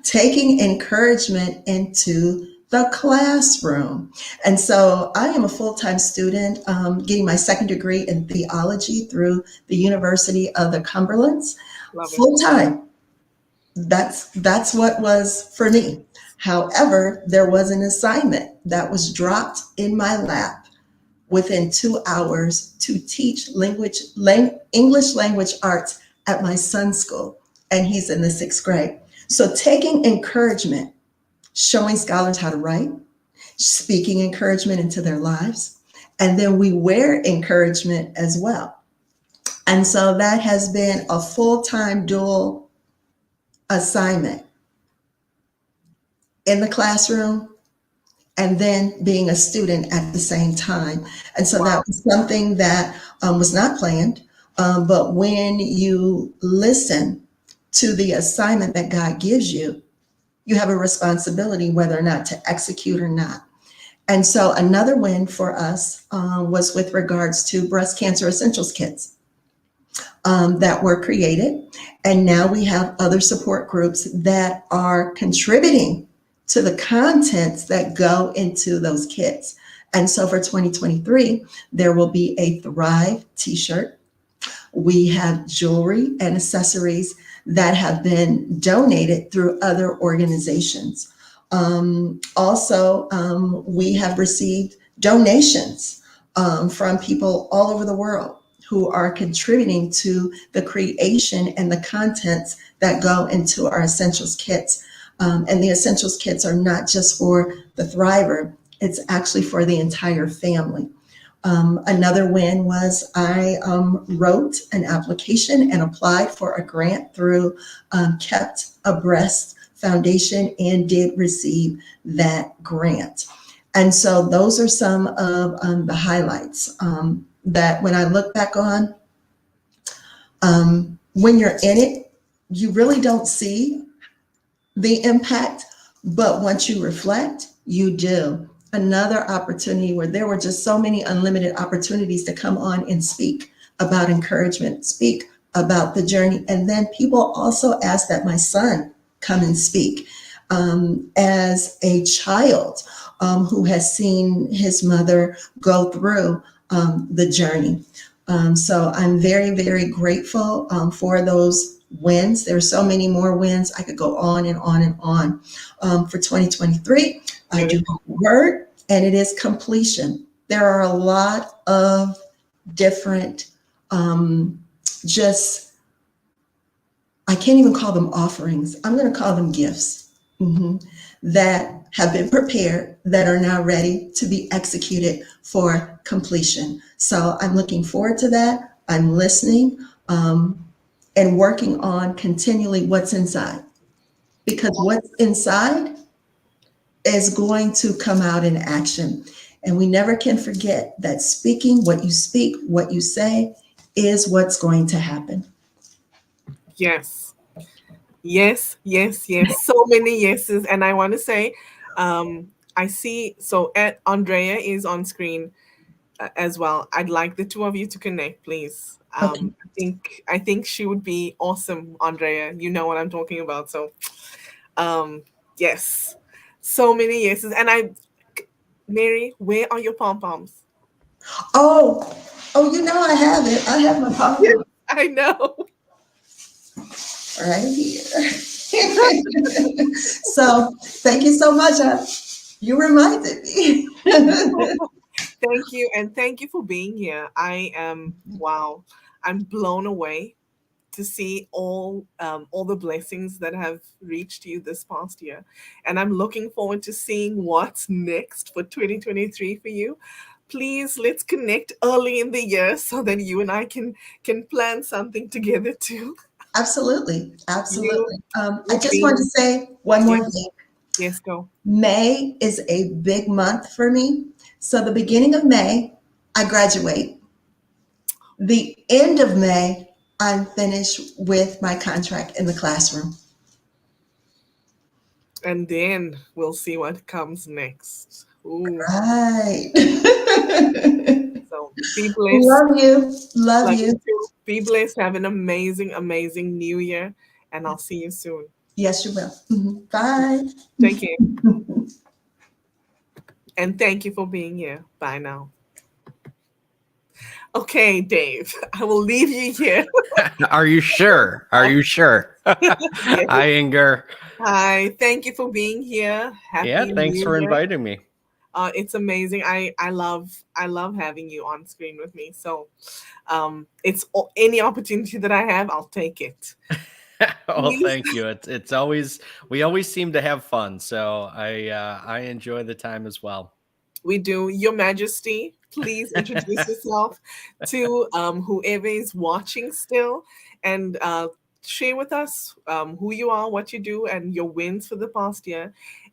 taking encouragement into the classroom. And so I am a full-time student getting my second degree in theology through the University of the Cumberlands. Full-time. That's what was for me. However, there was an assignment that was dropped in my lap within 2 hours to teach English language arts at my son's school, and he's in the 6th grade. So taking encouragement, showing scholars how to write, speaking encouragement into their lives, and then we wear encouragement as well. And so that has been a full-time dual assignment in the classroom and then being a student at the same time. And so that was something that was not planned. But when you listen to the assignment that God gives you, you have a responsibility whether or not to execute or not. And so another win for us was with regards to breast cancer essentials kits. that were created. And now we have other support groups that are contributing to the contents that go into those kits. And so for 2023, there will be a Thrive t-shirt. We have jewelry and accessories that have been donated through other organizations. Also, we have received donations from people all over the world who are contributing to the creation and the contents that go into our essentials kits. And the essentials kits are not just for the Thriver, it's actually for the entire family. Another win was I wrote an application and applied for a grant through Kept Abreast Foundation and did receive that grant. And so those are some of the highlights that when I look back on, when you're in it, you really don't see the impact, but once you reflect, you do. Another opportunity where there were just so many unlimited opportunities to come on and speak about encouragement, speak about the journey. And then people also asked that my son come and speak. As a child who has seen his mother go through the journey. So I'm very, very grateful for those wins. There are so many more wins. I could go on and on and on. For 2023, I do have a word, and it is completion. There are a lot of different, I can't even call them offerings. I'm going to call them gifts that have been prepared, that are now ready to be executed for completion. So I'm looking forward to that. I'm listening and working on continually what's inside. Because what's inside is going to come out in action. And we never can forget that speaking, what you speak, what you say is what's going to happen. Yes. Yes, yes, yes. So many yeses. And I want to say, I see, so Andrea is on screen as well. I'd like the two of you to connect, please. Okay. I think she would be awesome, Andrea. You know what I'm talking about. So, yes, so many yeses. And Mary, where are your pom poms? Oh, you know I have it. I have my pom Yes, I know. right here. So thank you so much. You reminded me. Thank you, and thank you for being here. Wow, I'm blown away to see all the blessings that have reached you this past year, and I'm looking forward to seeing what's next for 2023 for you. Please, let's connect early in the year so that you and I can plan something together too. Absolutely. You Absolutely. I would just be, want to say one more yes, thing. yes, go. May is a big month for me. So the beginning of May, I graduate. The end of May, I'm finished with my contract in the classroom. And then we'll see what comes next. Ooh. Right. So be blessed. Love you. Love Love you you. too. Be blessed. Have an amazing, amazing new year. And I'll see you soon. Yes, you will. Bye. Take care. And thank you for being here. Bye now. Okay, Dave, I will leave you here. Are you sure? Are you sure? Yes. Hi, Ingor. Hi. Thank you for being here. Yeah, Happy thanks New for Year. inviting me. It's amazing. I love having you on screen with me. So it's any opportunity that I have, I'll take it. Oh, Please. thank you. It's always we always seem to have fun, so I enjoy the time as well. We do. Your Majesty, please introduce yourself to whoever is watching still and share with us who you are, what you do, and your wins for the past year,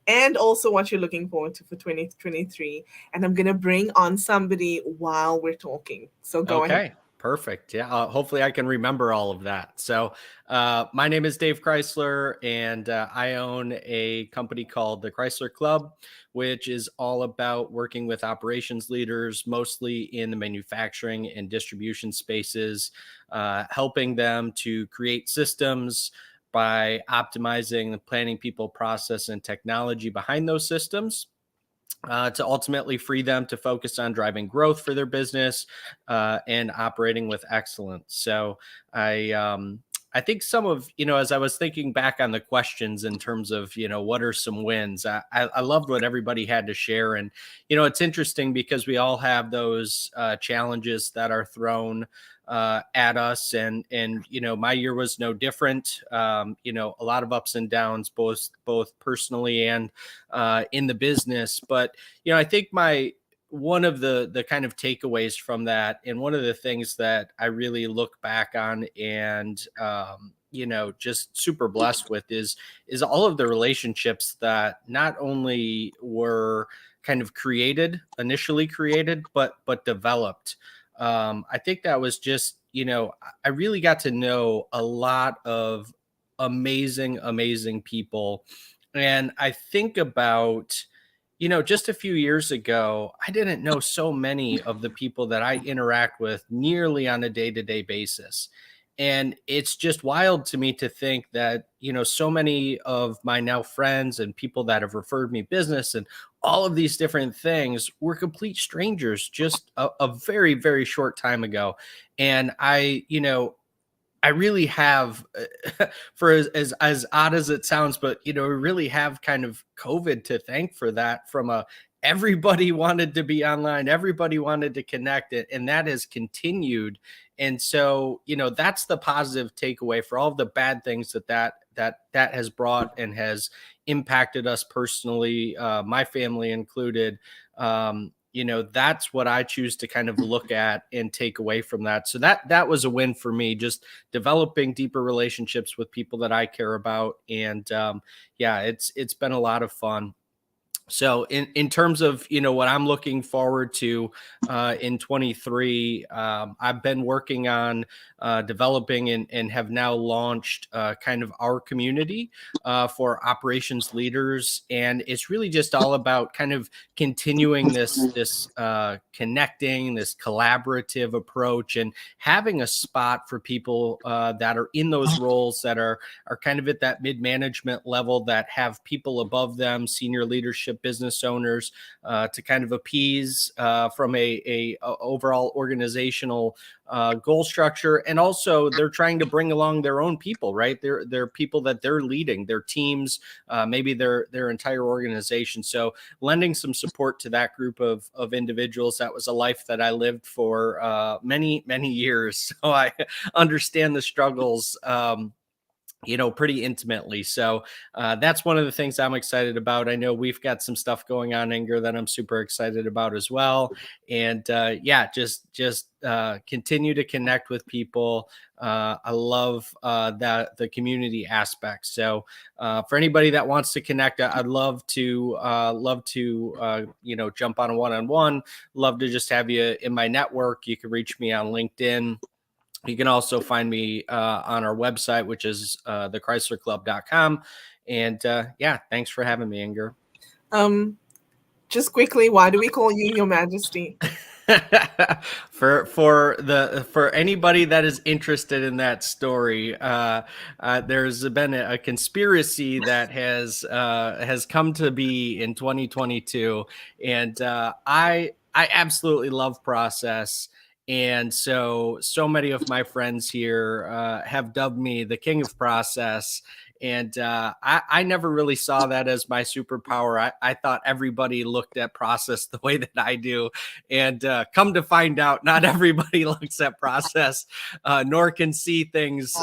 and also what you're looking forward to for 2023. And I'm going to bring on somebody while we're talking. So go ahead. Okay. Perfect. Yeah. Hopefully I can remember all of that. So, my name is Dave Chrysler, and I own a company called the Chrysler Club, which is all about working with operations leaders, mostly in the manufacturing and distribution spaces, helping them to create systems by optimizing the planning, people, process, and technology behind those systems, to ultimately free them to focus on driving growth for their business, and operating with excellence. So I, I think some of, as I was thinking back on the questions in terms of, what are some wins, I loved what everybody had to share. And, it's interesting because we all have those challenges that are thrown at us. And, my year was no different. A lot of ups and downs, both personally and in the business. But, I think one of the kind of takeaways from that, and one of the things that I really look back on and, just super blessed with is all of the relationships that not only were kind of initially created, but developed. I think that was just, I really got to know a lot of amazing people. And I think about, just a few years ago, I didn't know so many of the people that I interact with nearly on a day-to-day basis. And it's just wild to me to think that, so many of my now friends and people that have referred me business and all of these different things were complete strangers just a very, very short time ago. And I really have, for as odd as it sounds, but we really have kind of COVID to thank for that. Everybody wanted to be online, everybody wanted to connect it, and that has continued. And so, that's the positive takeaway for all of the bad things that has brought and has impacted us personally, my family included. That's what I choose to kind of look at and take away from that. So that was a win for me, just developing deeper relationships with people that I care about. And yeah, it's been a lot of fun. So in terms of, what I'm looking forward to in 23, I've been working on developing and have now launched kind of our community for operations leaders. And it's really just all about kind of continuing this connecting, this collaborative approach, and having a spot for people that are in those roles that are kind of at that mid-management level, that have people above them, senior leadership, business owners, to kind of appease from a overall organizational goal structure. And also they're trying to bring along their own people, right? They're people that they're leading, their teams, maybe their entire organization. So lending some support to that group of individuals. That was a life that I lived for many years. So I understand the struggles pretty intimately. So that's one of the things I'm excited about. I know we've got some stuff going on, Ingor, that I'm super excited about as well. And yeah, just continue to connect with people. I love that the community aspect. So for anybody that wants to connect, I'd love to jump on a one-on-one. Love to just have you in my network. You can reach me on LinkedIn. You can also find me on our website, which is thechryslerclub.com. And yeah, thanks for having me, Ingor. Just quickly, why do we call you Your Majesty? For anybody that is interested in that story, there's been a conspiracy that has come to be in 2022, and I absolutely love process. And so many of my friends here have dubbed me the king of process. And I never really saw that as my superpower. I thought everybody looked at process the way that I do. And come to find out, not everybody looks at process, nor can see things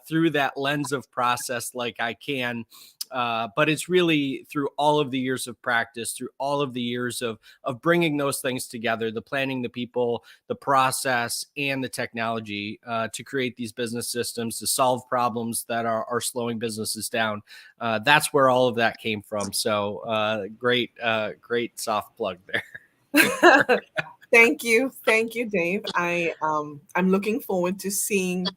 through that lens of process like I can. But it's really through all of the years of practice, through all of the years of bringing those things together, the planning, the people, the process, and the technology to create these business systems, to solve problems that are slowing businesses down. That's where all of that came from. So great soft plug there. Thank you, Dave. I'm looking forward to seeing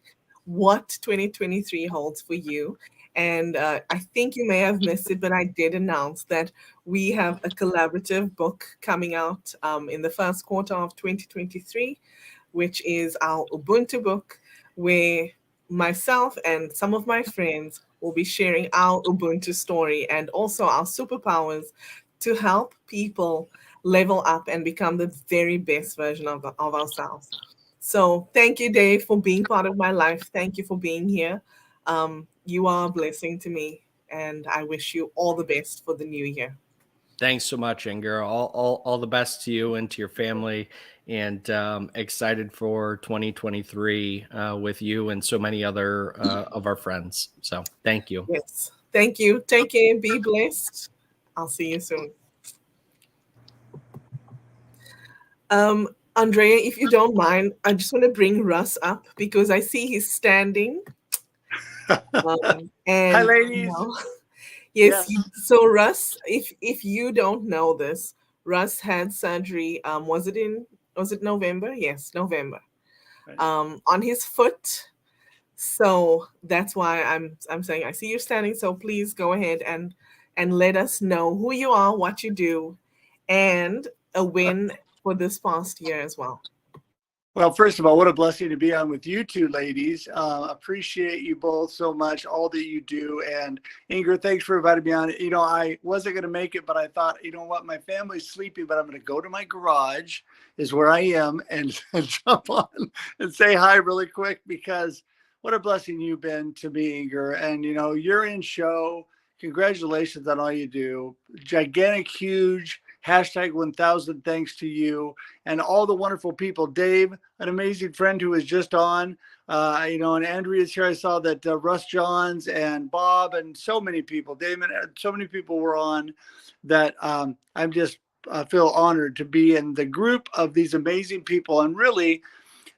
what 2023 holds for you. And I think you may have missed it, but I did announce that we have a collaborative book coming out in the first quarter of 2023, which is our Ubuntu book, where myself and some of my friends will be sharing our Ubuntu story and also our superpowers to help people level up and become the very best version of ourselves. So thank you, Dave, for being part of my life. Thank you for being here. You are a blessing to me, and I wish you all the best for the new year. Thanks so much, Ingor. All the best to you and to your family, and excited for 2023 with you and so many other of our friends. So thank you. Yes. Thank you. Take care. Be blessed. I'll see you soon. Andrea, if you don't mind, I just want to bring Russ up because I see he's standing. Hi, ladies. Yes. Yes. So Russ, if you don't know this, Russ had surgery. Was it November? Yes, November. On his foot. So that's why I'm saying I see you standing. So please go ahead and let us know who you are, what you do, and a win for this past year as well. Well, first of all, what a blessing to be on with you two ladies. Appreciate you both so much, all that you do. And Ingrid, thanks for inviting me on. You know, I wasn't going to make it, but I thought, you know what, my family's sleeping, but I'm going to go to my garage is where I am and jump on and say hi really quick because what a blessing you've been to me, Ingrid. And, you know, you're in show. Congratulations on all you do. Gigantic, huge, hashtag 1000 thanks to you and all the wonderful people. Dave, an amazing friend who was just on, you know, and Andrea's here. I saw that Russ Johns and Bob and so many people, Damon, so many people were on that I'm just feel honored to be in the group of these amazing people. And really,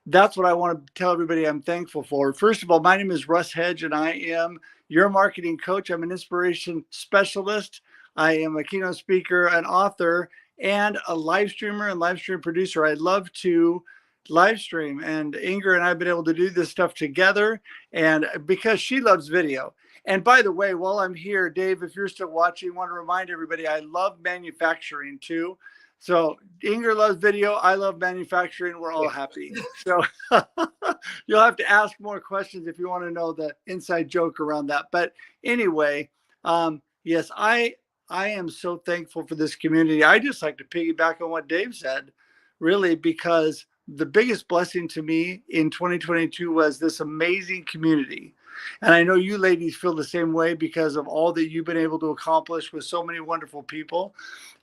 that's what I want to tell everybody I'm thankful for. First of all, my name is Russ Hedge, and I am your marketing coach. I'm an inspiration specialist. I am a keynote speaker, an author, and a live streamer and live stream producer. I love to live stream, and Ingrid and I have been able to do this stuff together, and because she loves video. And by the way, while I'm here, Dave, if you're still watching, I want to remind everybody I love manufacturing too. So Ingrid loves video. I love manufacturing. We're all happy. So you'll have to ask more questions if you want to know the inside joke around that. But anyway, yes, I am so thankful for this community. I just like to piggyback on what Dave said, really, because the biggest blessing to me in 2022 was this amazing community. And I know you ladies feel the same way because of all that you've been able to accomplish with so many wonderful people.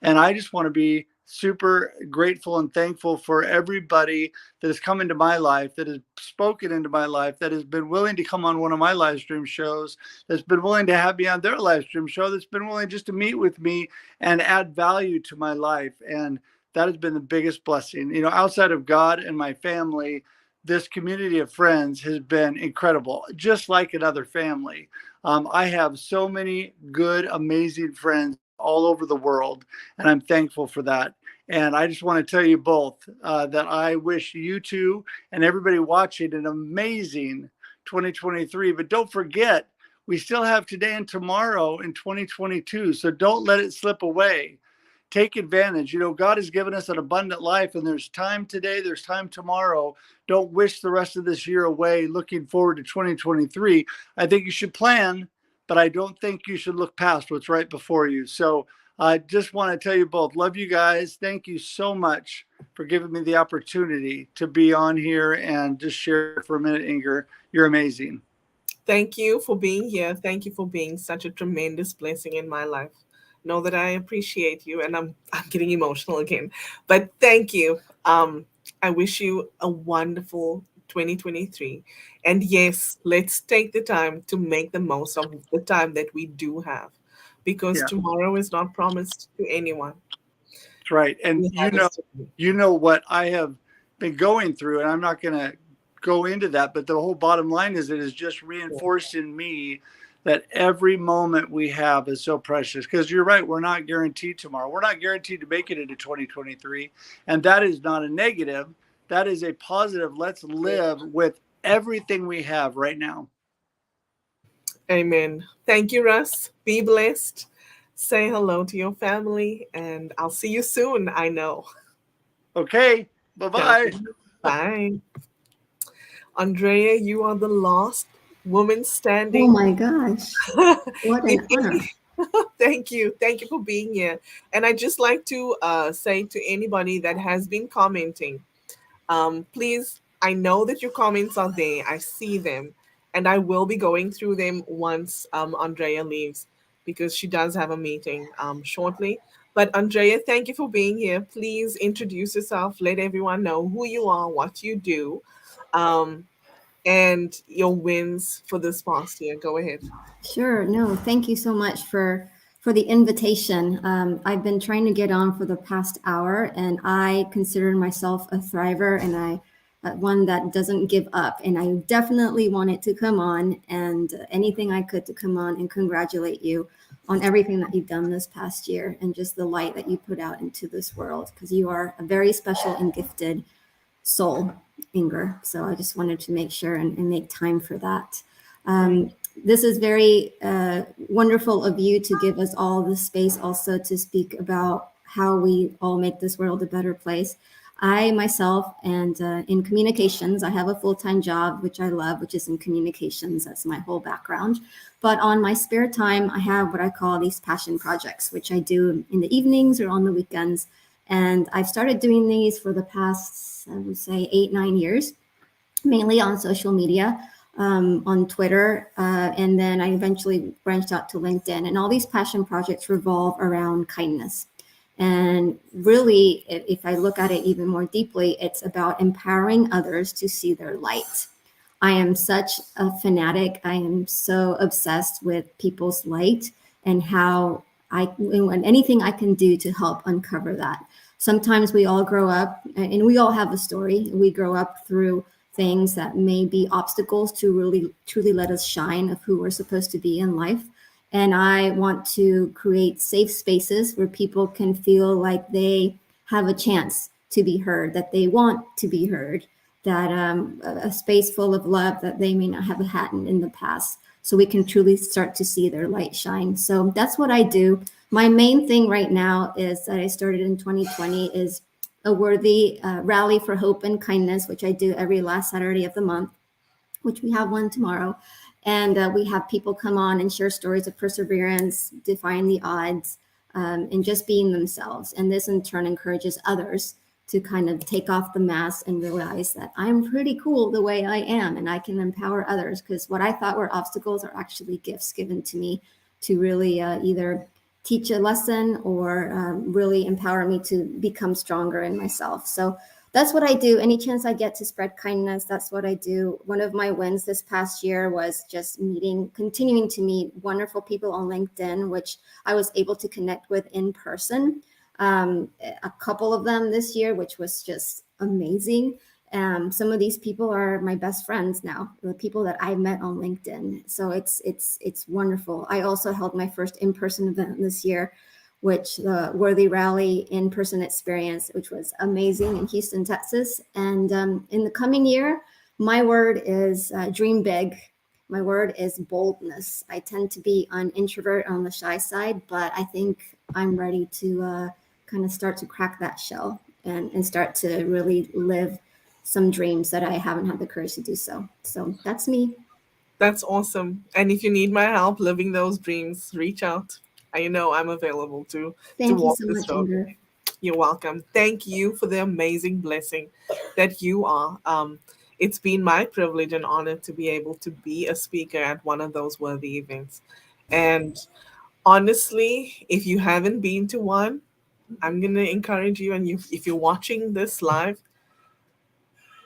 And I just want to be super grateful and thankful for everybody that has come into my life, that has spoken into my life, that has been willing to come on one of my live stream shows, that's been willing to have me on their live stream show, that's been willing just to meet with me and add value to my life. And that has been the biggest blessing. You know, outside of God and my family, this community of friends has been incredible, just like another family. I have so many good, amazing friends all over the world, and I'm thankful for that. And I just want to tell you both that I wish you two and everybody watching an amazing 2023. But don't forget, we still have today and tomorrow in 2022. So don't let it slip away. Take advantage. You know, God has given us an abundant life, and there's time today, there's time tomorrow. Don't wish the rest of this year away looking forward to 2023. I think you should plan, but I don't think you should look past what's right before you. So I just want to tell you both, love you guys. Thank you so much for giving me the opportunity to be on here and just share for a minute, Ingrid. You're amazing. Thank you for being here. Thank you for being such a tremendous blessing in my life. Know that I appreciate you, and I'm getting emotional again. But thank you. I wish you a wonderful 2023. And yes, let's take the time to make the most of the time that we do have, because tomorrow is not promised to anyone. That's right. And you know what I have been going through, and I'm not going to go into that, but the whole bottom line is it has just reinforced in me that every moment we have is so precious. Because you're right, we're not guaranteed tomorrow. We're not guaranteed to make it into 2023. And that is not a negative. That is a positive. Let's live with everything we have right now. Amen. Thank you, Russ. Be blessed. Say hello to your family, and I'll see you soon. I know. Okay. Bye-bye. Bye. Andrea, you are the last woman Oh standing. my gosh. What an honor. Thank you. Thank you for being here. And I just like to say to anybody that has been commenting, please, I know that your comments are there. I see them. And I will be going through them once Andrea leaves because she does have a meeting shortly. But Andrea, thank you for being here. Please introduce yourself. Let everyone know who you are, what you do, um, and your wins for this past year. Go ahead. Sure. No, thank you so much for the invitation. I've been trying to get on for the past hour, and I consider myself a thriver, and I one that doesn't give up. And I definitely wanted to come on, and anything I could to come on and congratulate you on everything that you've done this past year and just the light that you put out into this world, because you are a very special and gifted soul, Ingor. So I just wanted to make sure and make time for that. This is very wonderful of you to give us all the space also to speak about how we all make this world a better place. I myself, and in communications, I have a full-time job, which I love, which is in communications. That's my whole background. But on my spare time, I have what I call these passion projects, which I do in the evenings or on the weekends. And I've started doing these for the past, I would say, 8-9 years, mainly on social media, on Twitter. And then I eventually branched out to LinkedIn. And all these passion projects revolve around kindness. And really, if I look at it even more deeply, it's about empowering others to see their light. I am such a fanatic. I am so obsessed with people's light and how and anything I can do to help uncover that. Sometimes we all grow up and we all have a story. We grow up through things that may be obstacles to really truly let us shine of who we're supposed to be in life. And I want to create safe spaces where people can feel like they have a chance to be heard, that they want to be heard, that a space full of love that they may not have had in the past, so we can truly start to see their light shine. So that's what I do. My main thing right now is that I started in 2020 is a worthy rally for hope and kindness, which I do every last Saturday of the month, which we have one tomorrow. And we have people come on and share stories of perseverance, defying the odds, and just being themselves. And this in turn encourages others to kind of take off the mask and realize that I'm pretty cool the way I am, and I can empower others, because what I thought were obstacles are actually gifts given to me to really either teach a lesson or really empower me to become stronger in myself. So that's what I do. Any chance I get to spread kindness, that's what I do. One of my wins this past year was just continuing to meet wonderful people on LinkedIn, which I was able to connect with in person. A couple of them this year, which was just amazing. Some of these people are my best friends now, the people that I met on LinkedIn. So it's wonderful. I also held my first in-person event this year, which the Worthy Rally in-person experience, which was amazing in Houston, Texas. And in the coming year, my word is dream big. My word is boldness. I tend to be an introvert on the shy side, but I think I'm ready to kind of start to crack that shell and start to really live some dreams that I haven't had the courage to do so. So that's me. That's awesome. And if you need my help living those dreams, reach out. I know I'm available to Thank you walk so this much, road. Ingrid. You're welcome. Thank you for the amazing blessing that you are. It's been my privilege and honor to be able to be a speaker at one of those worthy events. And honestly, if you haven't been to one, I'm going to encourage you. And if you're watching this live,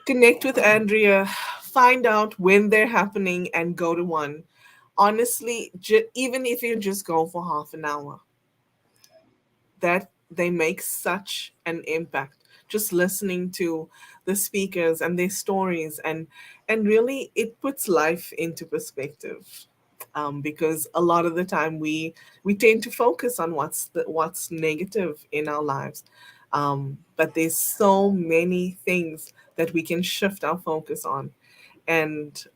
connect with Andrea, find out when they're happening, and go to one. Honestly, even if you just go for half an hour, that they make such an impact. Just listening to the speakers and their stories, and really it puts life into perspective. because a lot of the time we tend to focus on what's negative in our lives, but there's so many things that we can shift our focus on and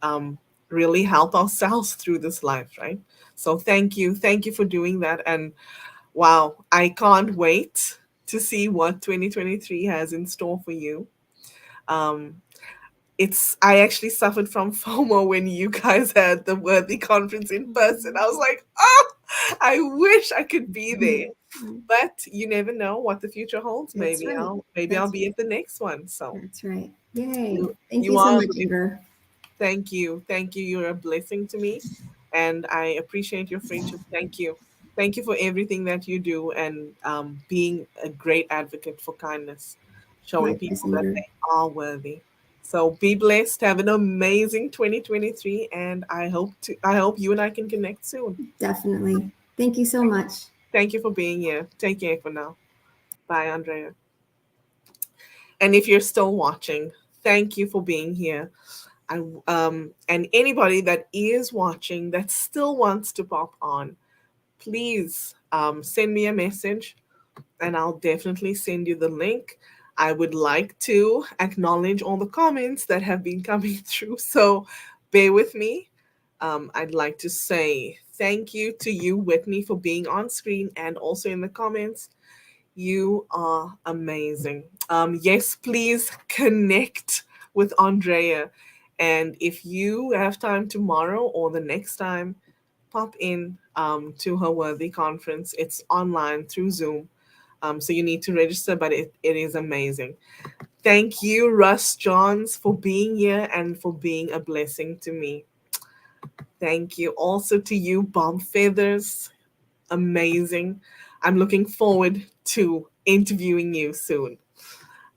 really help ourselves through this life, right? So thank you for doing that, and wow, I can't wait to see what 2023 has in store for you. Um, I actually suffered from FOMO when you guys had the Worthy conference in person. I was like, oh, I wish I could be there. But you never know what the future holds. That's Maybe right. I'll be at the next one. So That's right. Yay. you Thank you you so are much, Ingrid. thank you. Thank you. You're a blessing to me. And I appreciate your friendship. Thank you. Thank you for everything that you do and being a great advocate for kindness, showing Likewise, people that Ingrid. they are worthy. So be blessed. Have an amazing 2023. And I hope you and I can connect soon. Definitely. Thank you so much. Thank you for being here. Take care for now. Bye, Andrea. And if you're still watching, thank you for being here. And anybody that is watching that still wants to pop on, please send me a message and I'll definitely send you the link. I would like to acknowledge all the comments that have been coming through, so bear with me. I'd like to say thank you to you, Whitney, for being on screen and also in the comments. You are amazing. Yes, please connect with Andrea. And if you have time tomorrow or the next time, pop in to her Worthy conference. It's online through Zoom. So you need to register, but it is amazing. Thank you, Russ Johns, for being here and for being a blessing to me. Thank you also to you, Bomb Feathers. Amazing. I'm looking forward to interviewing you soon.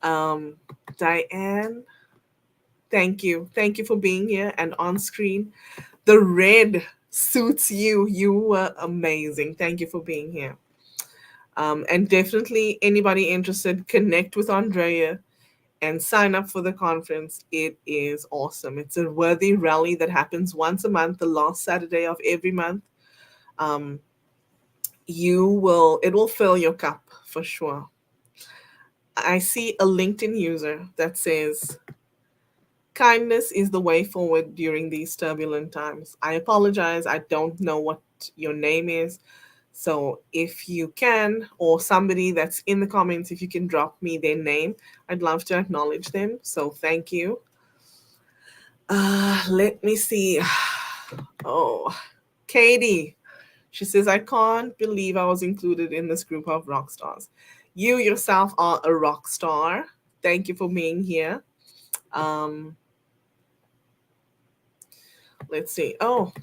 Um, Diane, thank you. Thank you for being here and on screen. The red suits you. You were amazing. Thank you for being here. And definitely, anybody interested, connect with Andrea and sign up for the conference. It is awesome. It's a worthy rally that happens once a month, the last Saturday of every month. Um, it will fill your cup for sure. I see a LinkedIn user that says, kindness is the way forward during these turbulent times. I apologize. I don't know what your name is. So if you can, or somebody that's in the comments, if you can drop me their name, I'd love to acknowledge them. So thank you. Let me see. Oh, Katie. She says, I can't believe I was included in this group of rock stars. You yourself are a rock star. Thank you for being here. Let's see. Oh,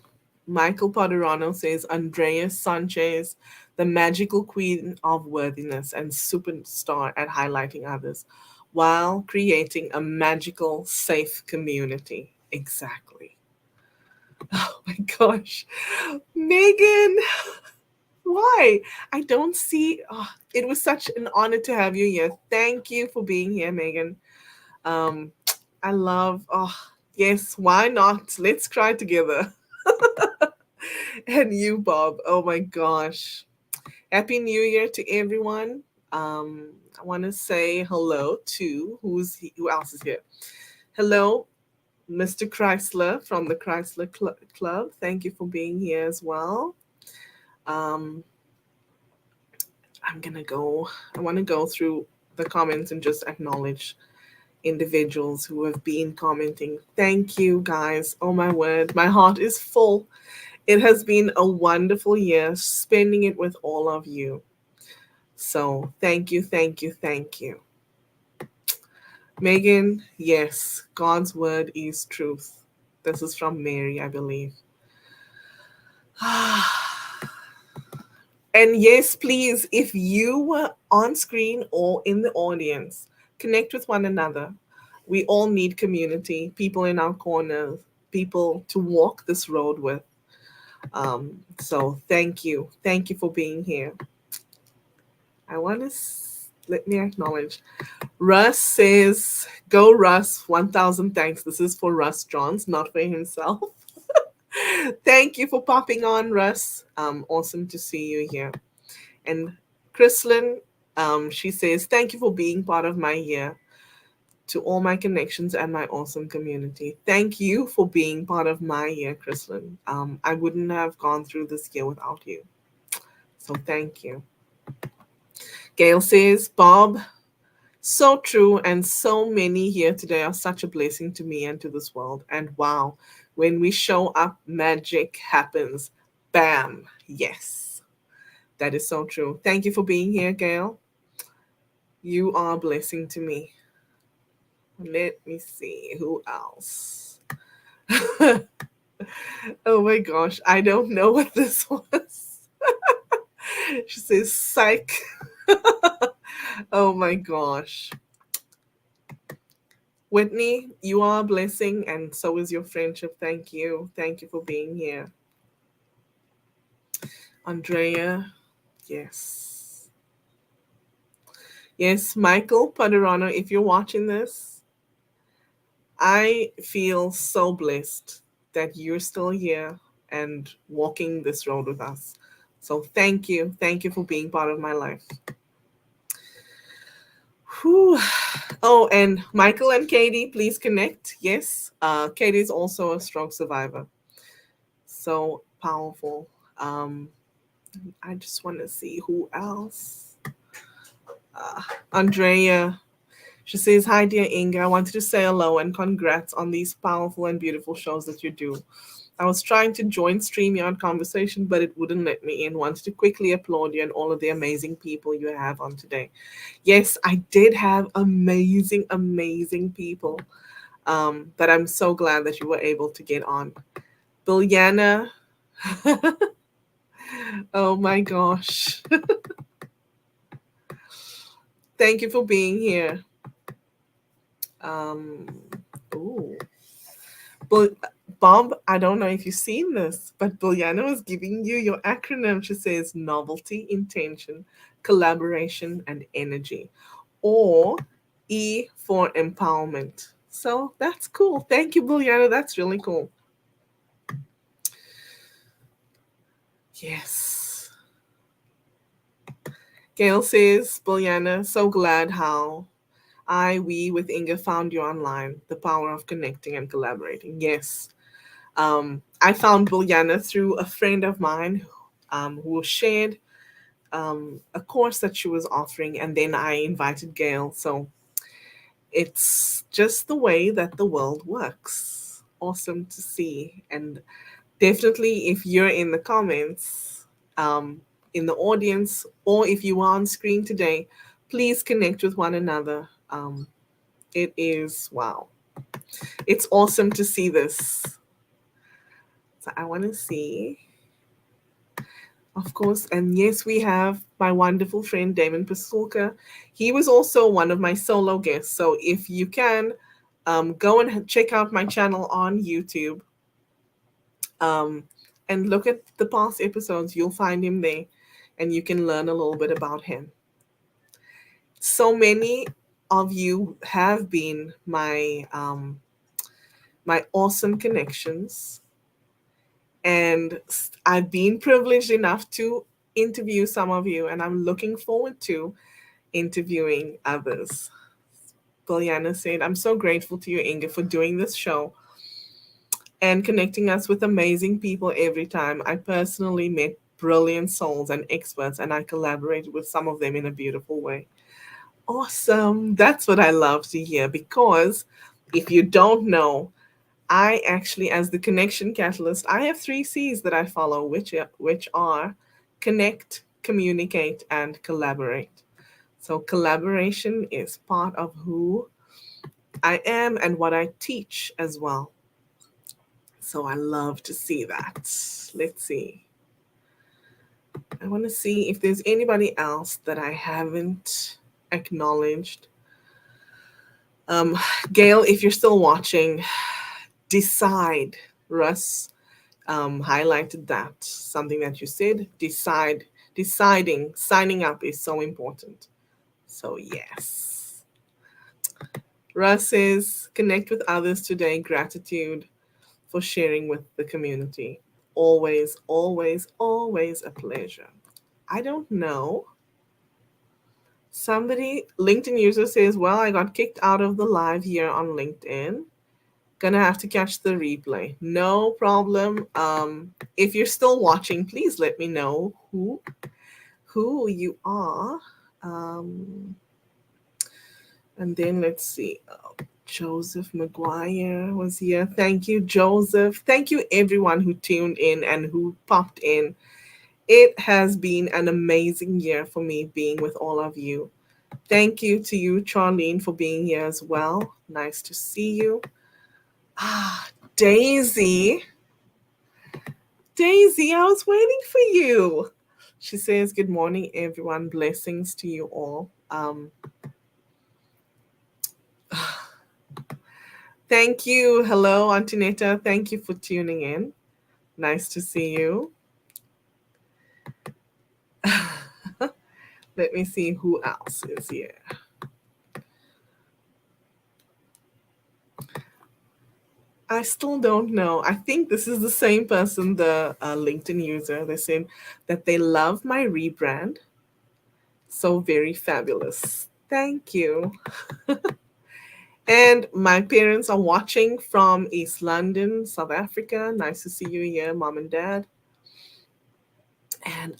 Michael Poderano says, Andrea Sanchez, the magical queen of worthiness and superstar at highlighting others while creating a magical, safe community. Exactly. Oh my gosh. Megan, why? I don't see. Oh, it was such an honor to have you here. Thank you for being here, Megan. Um, I love. Oh, yes. Why not? Let's cry together. And you, Bob. Oh my gosh. Happy New Year to everyone. I want to say hello to who else is here? Hello, Mr. Chrysler from the Chrysler Club. Thank you for being here as well. Um, I want to go through the comments and just acknowledge individuals who have been commenting. Thank you, guys. Oh my word, my heart is full. It has been a wonderful year spending it with all of you. So thank you, thank you, thank you. Megan, yes, God's word is truth. This is from Mary, I believe. And yes, please, if you were on screen or in the audience, connect with one another. We all need community, people in our corners, people to walk this road with. So thank you. Thank you for being here. I want to let me acknowledge. Russ says, go Russ, 1,000 thanks. This is for Russ Johns, not for himself. Thank you for popping on, Russ. Awesome to see you here. And Chrislyn, she says, thank you for being part of my year. To all my connections and my awesome community. Thank you for being part of my year, Chrislyn. I wouldn't have gone through this year without you. So thank you. Gail says, Bob, so true. And so many here today are such a blessing to me and to this world. And wow, when we show up, magic happens. Bam. Yes, that is so true. Thank you for being here, Gail. You are a blessing to me. Let me see who else. Oh my gosh, I don't know what this was. She says psych. Oh my gosh. Whitney, you are a blessing, and so is your friendship. Thank you. Thank you for being here. Andrea, yes. Yes, Michael Paderano, if you're watching this, I feel so blessed that you're still here and walking this road with us. So thank you. Thank you for being part of my life. Whew. Oh, and Michael and Katie, please connect. Yes, Katie is also a stroke survivor. So powerful. I just want to see who else. Andrea, she says, hi, dear Inga. I wanted to say hello and congrats on these powerful and beautiful shows that you do. I was trying to join StreamYard conversation, but it wouldn't let me in. Wanted to quickly applaud you and all of the amazing people you have on today. Yes, I did have amazing, amazing people that I'm so glad that you were able to get on. Biljana, oh my gosh. Thank you for being here. Ooh. But Bob, I don't know if you've seen this, but Biljana was giving you your acronym. She says novelty, intention, collaboration, and energy, or E for empowerment. So that's cool. Thank you, Biljana. That's really cool. Yes. Gail says, Biljana, so glad how we with Inga found you online. The power of connecting and collaborating. Yes. I found Biljana through a friend of mine who shared a course that she was offering, and then I invited Gail. So it's just the way that the world works. Awesome to see. And definitely, if you're in the comments, in the audience, or if you are on screen today, please connect with one another. It is, wow. It's awesome to see this. So I want to see, of course, and yes, we have my wonderful friend Damon Pasulka. He was also one of my solo guests. So if you can, go and check out my channel on YouTube and look at the past episodes. You'll find him there, and you can learn a little bit about him. So many of you have been my awesome connections. And I've been privileged enough to interview some of you, and I'm looking forward to interviewing others. Biljana said, I'm so grateful to you, Inga, for doing this show and connecting us with amazing people every time. I personally met brilliant souls and experts, and I collaborated with some of them in a beautiful way. Awesome. That's what I love to hear, because if you don't know, I actually, as the connection catalyst, I have 3 C's that I follow, which are connect, communicate, and collaborate. So collaboration is part of who I am and what I teach as well. So I love to see that. Let's see. I want to see if there's anybody else that I haven't acknowledged. Gail, if you're still watching, decide. Russ highlighted that, something that you said. Deciding, signing up is so important. So yes. Russ says, connect with others today, gratitude. for sharing with the community. Always, always, always a pleasure. I don't know. Somebody, LinkedIn user says, well, I got kicked out of the live here on LinkedIn. Gonna have to catch the replay. No problem. If you're still watching, please let me know who you are. And then let's see. Joseph McGuire was here. Thank you, Joseph. Thank you, everyone who tuned in and who popped in. It has been an amazing year for me being with all of you. Thank you to you, Charlene, for being here as well. Nice to see you. Daisy. Daisy, I was waiting for you. She says, good morning, everyone. Blessings to you all. Thank you. Hello, Antonetta. Thank you for tuning in. Nice to see you. Let me see who else is here. I still don't know. I think this is the same person, the LinkedIn user. They're saying that they love my rebrand. So very fabulous. Thank you. And my parents are watching from East London, South Africa. Nice to see you here, Mom and Dad. And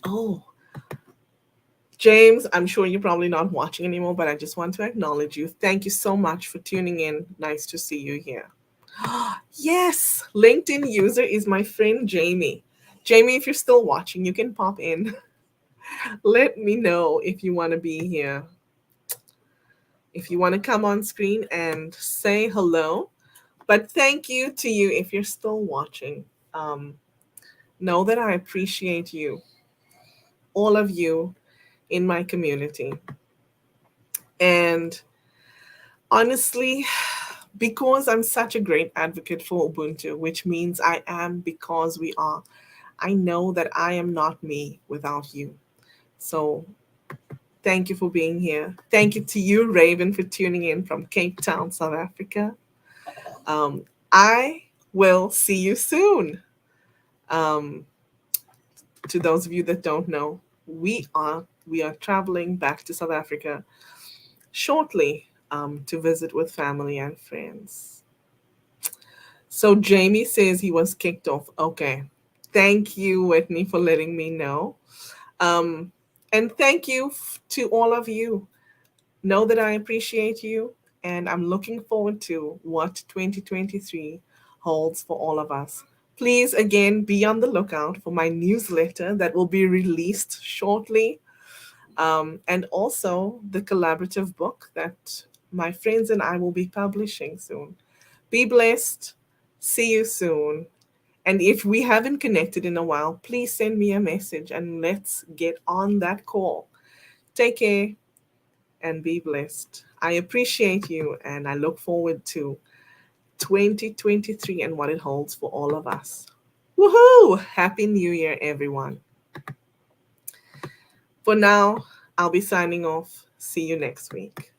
James, I'm sure you're probably not watching anymore, but I just want to acknowledge you. Thank you so much for tuning in. Nice to see you here. Yes, LinkedIn user is my friend Jamie. Jamie, if you're still watching, you can pop in. Let me know if you want to be here. If you want to come on screen and say hello. But thank you to you if you're still watching. Know that I appreciate you, all of you in my community. And honestly, because I'm such a great advocate for Ubuntu, which means I am because we are, I know that I am not me without you. So thank you for being here. Thank you to you, Raven, for tuning in from Cape Town, South Africa. I will see you soon. To those of you that don't know, we are traveling back to South Africa shortly to visit with family and friends. So Jamie says he was kicked off. Okay. Thank you, Whitney, for letting me know. And thank you to all of you. Know that I appreciate you, and I'm looking forward to what 2023 holds for all of us. Please, again, be on the lookout for my newsletter that will be released shortly, and also the collaborative book that my friends and I will be publishing soon. Be blessed. See you soon. And if we haven't connected in a while, please send me a message and let's get on that call. Take care and be blessed. I appreciate you and I look forward to 2023 and what it holds for all of us. Woohoo! Happy New Year, everyone. For now, I'll be signing off. See you next week.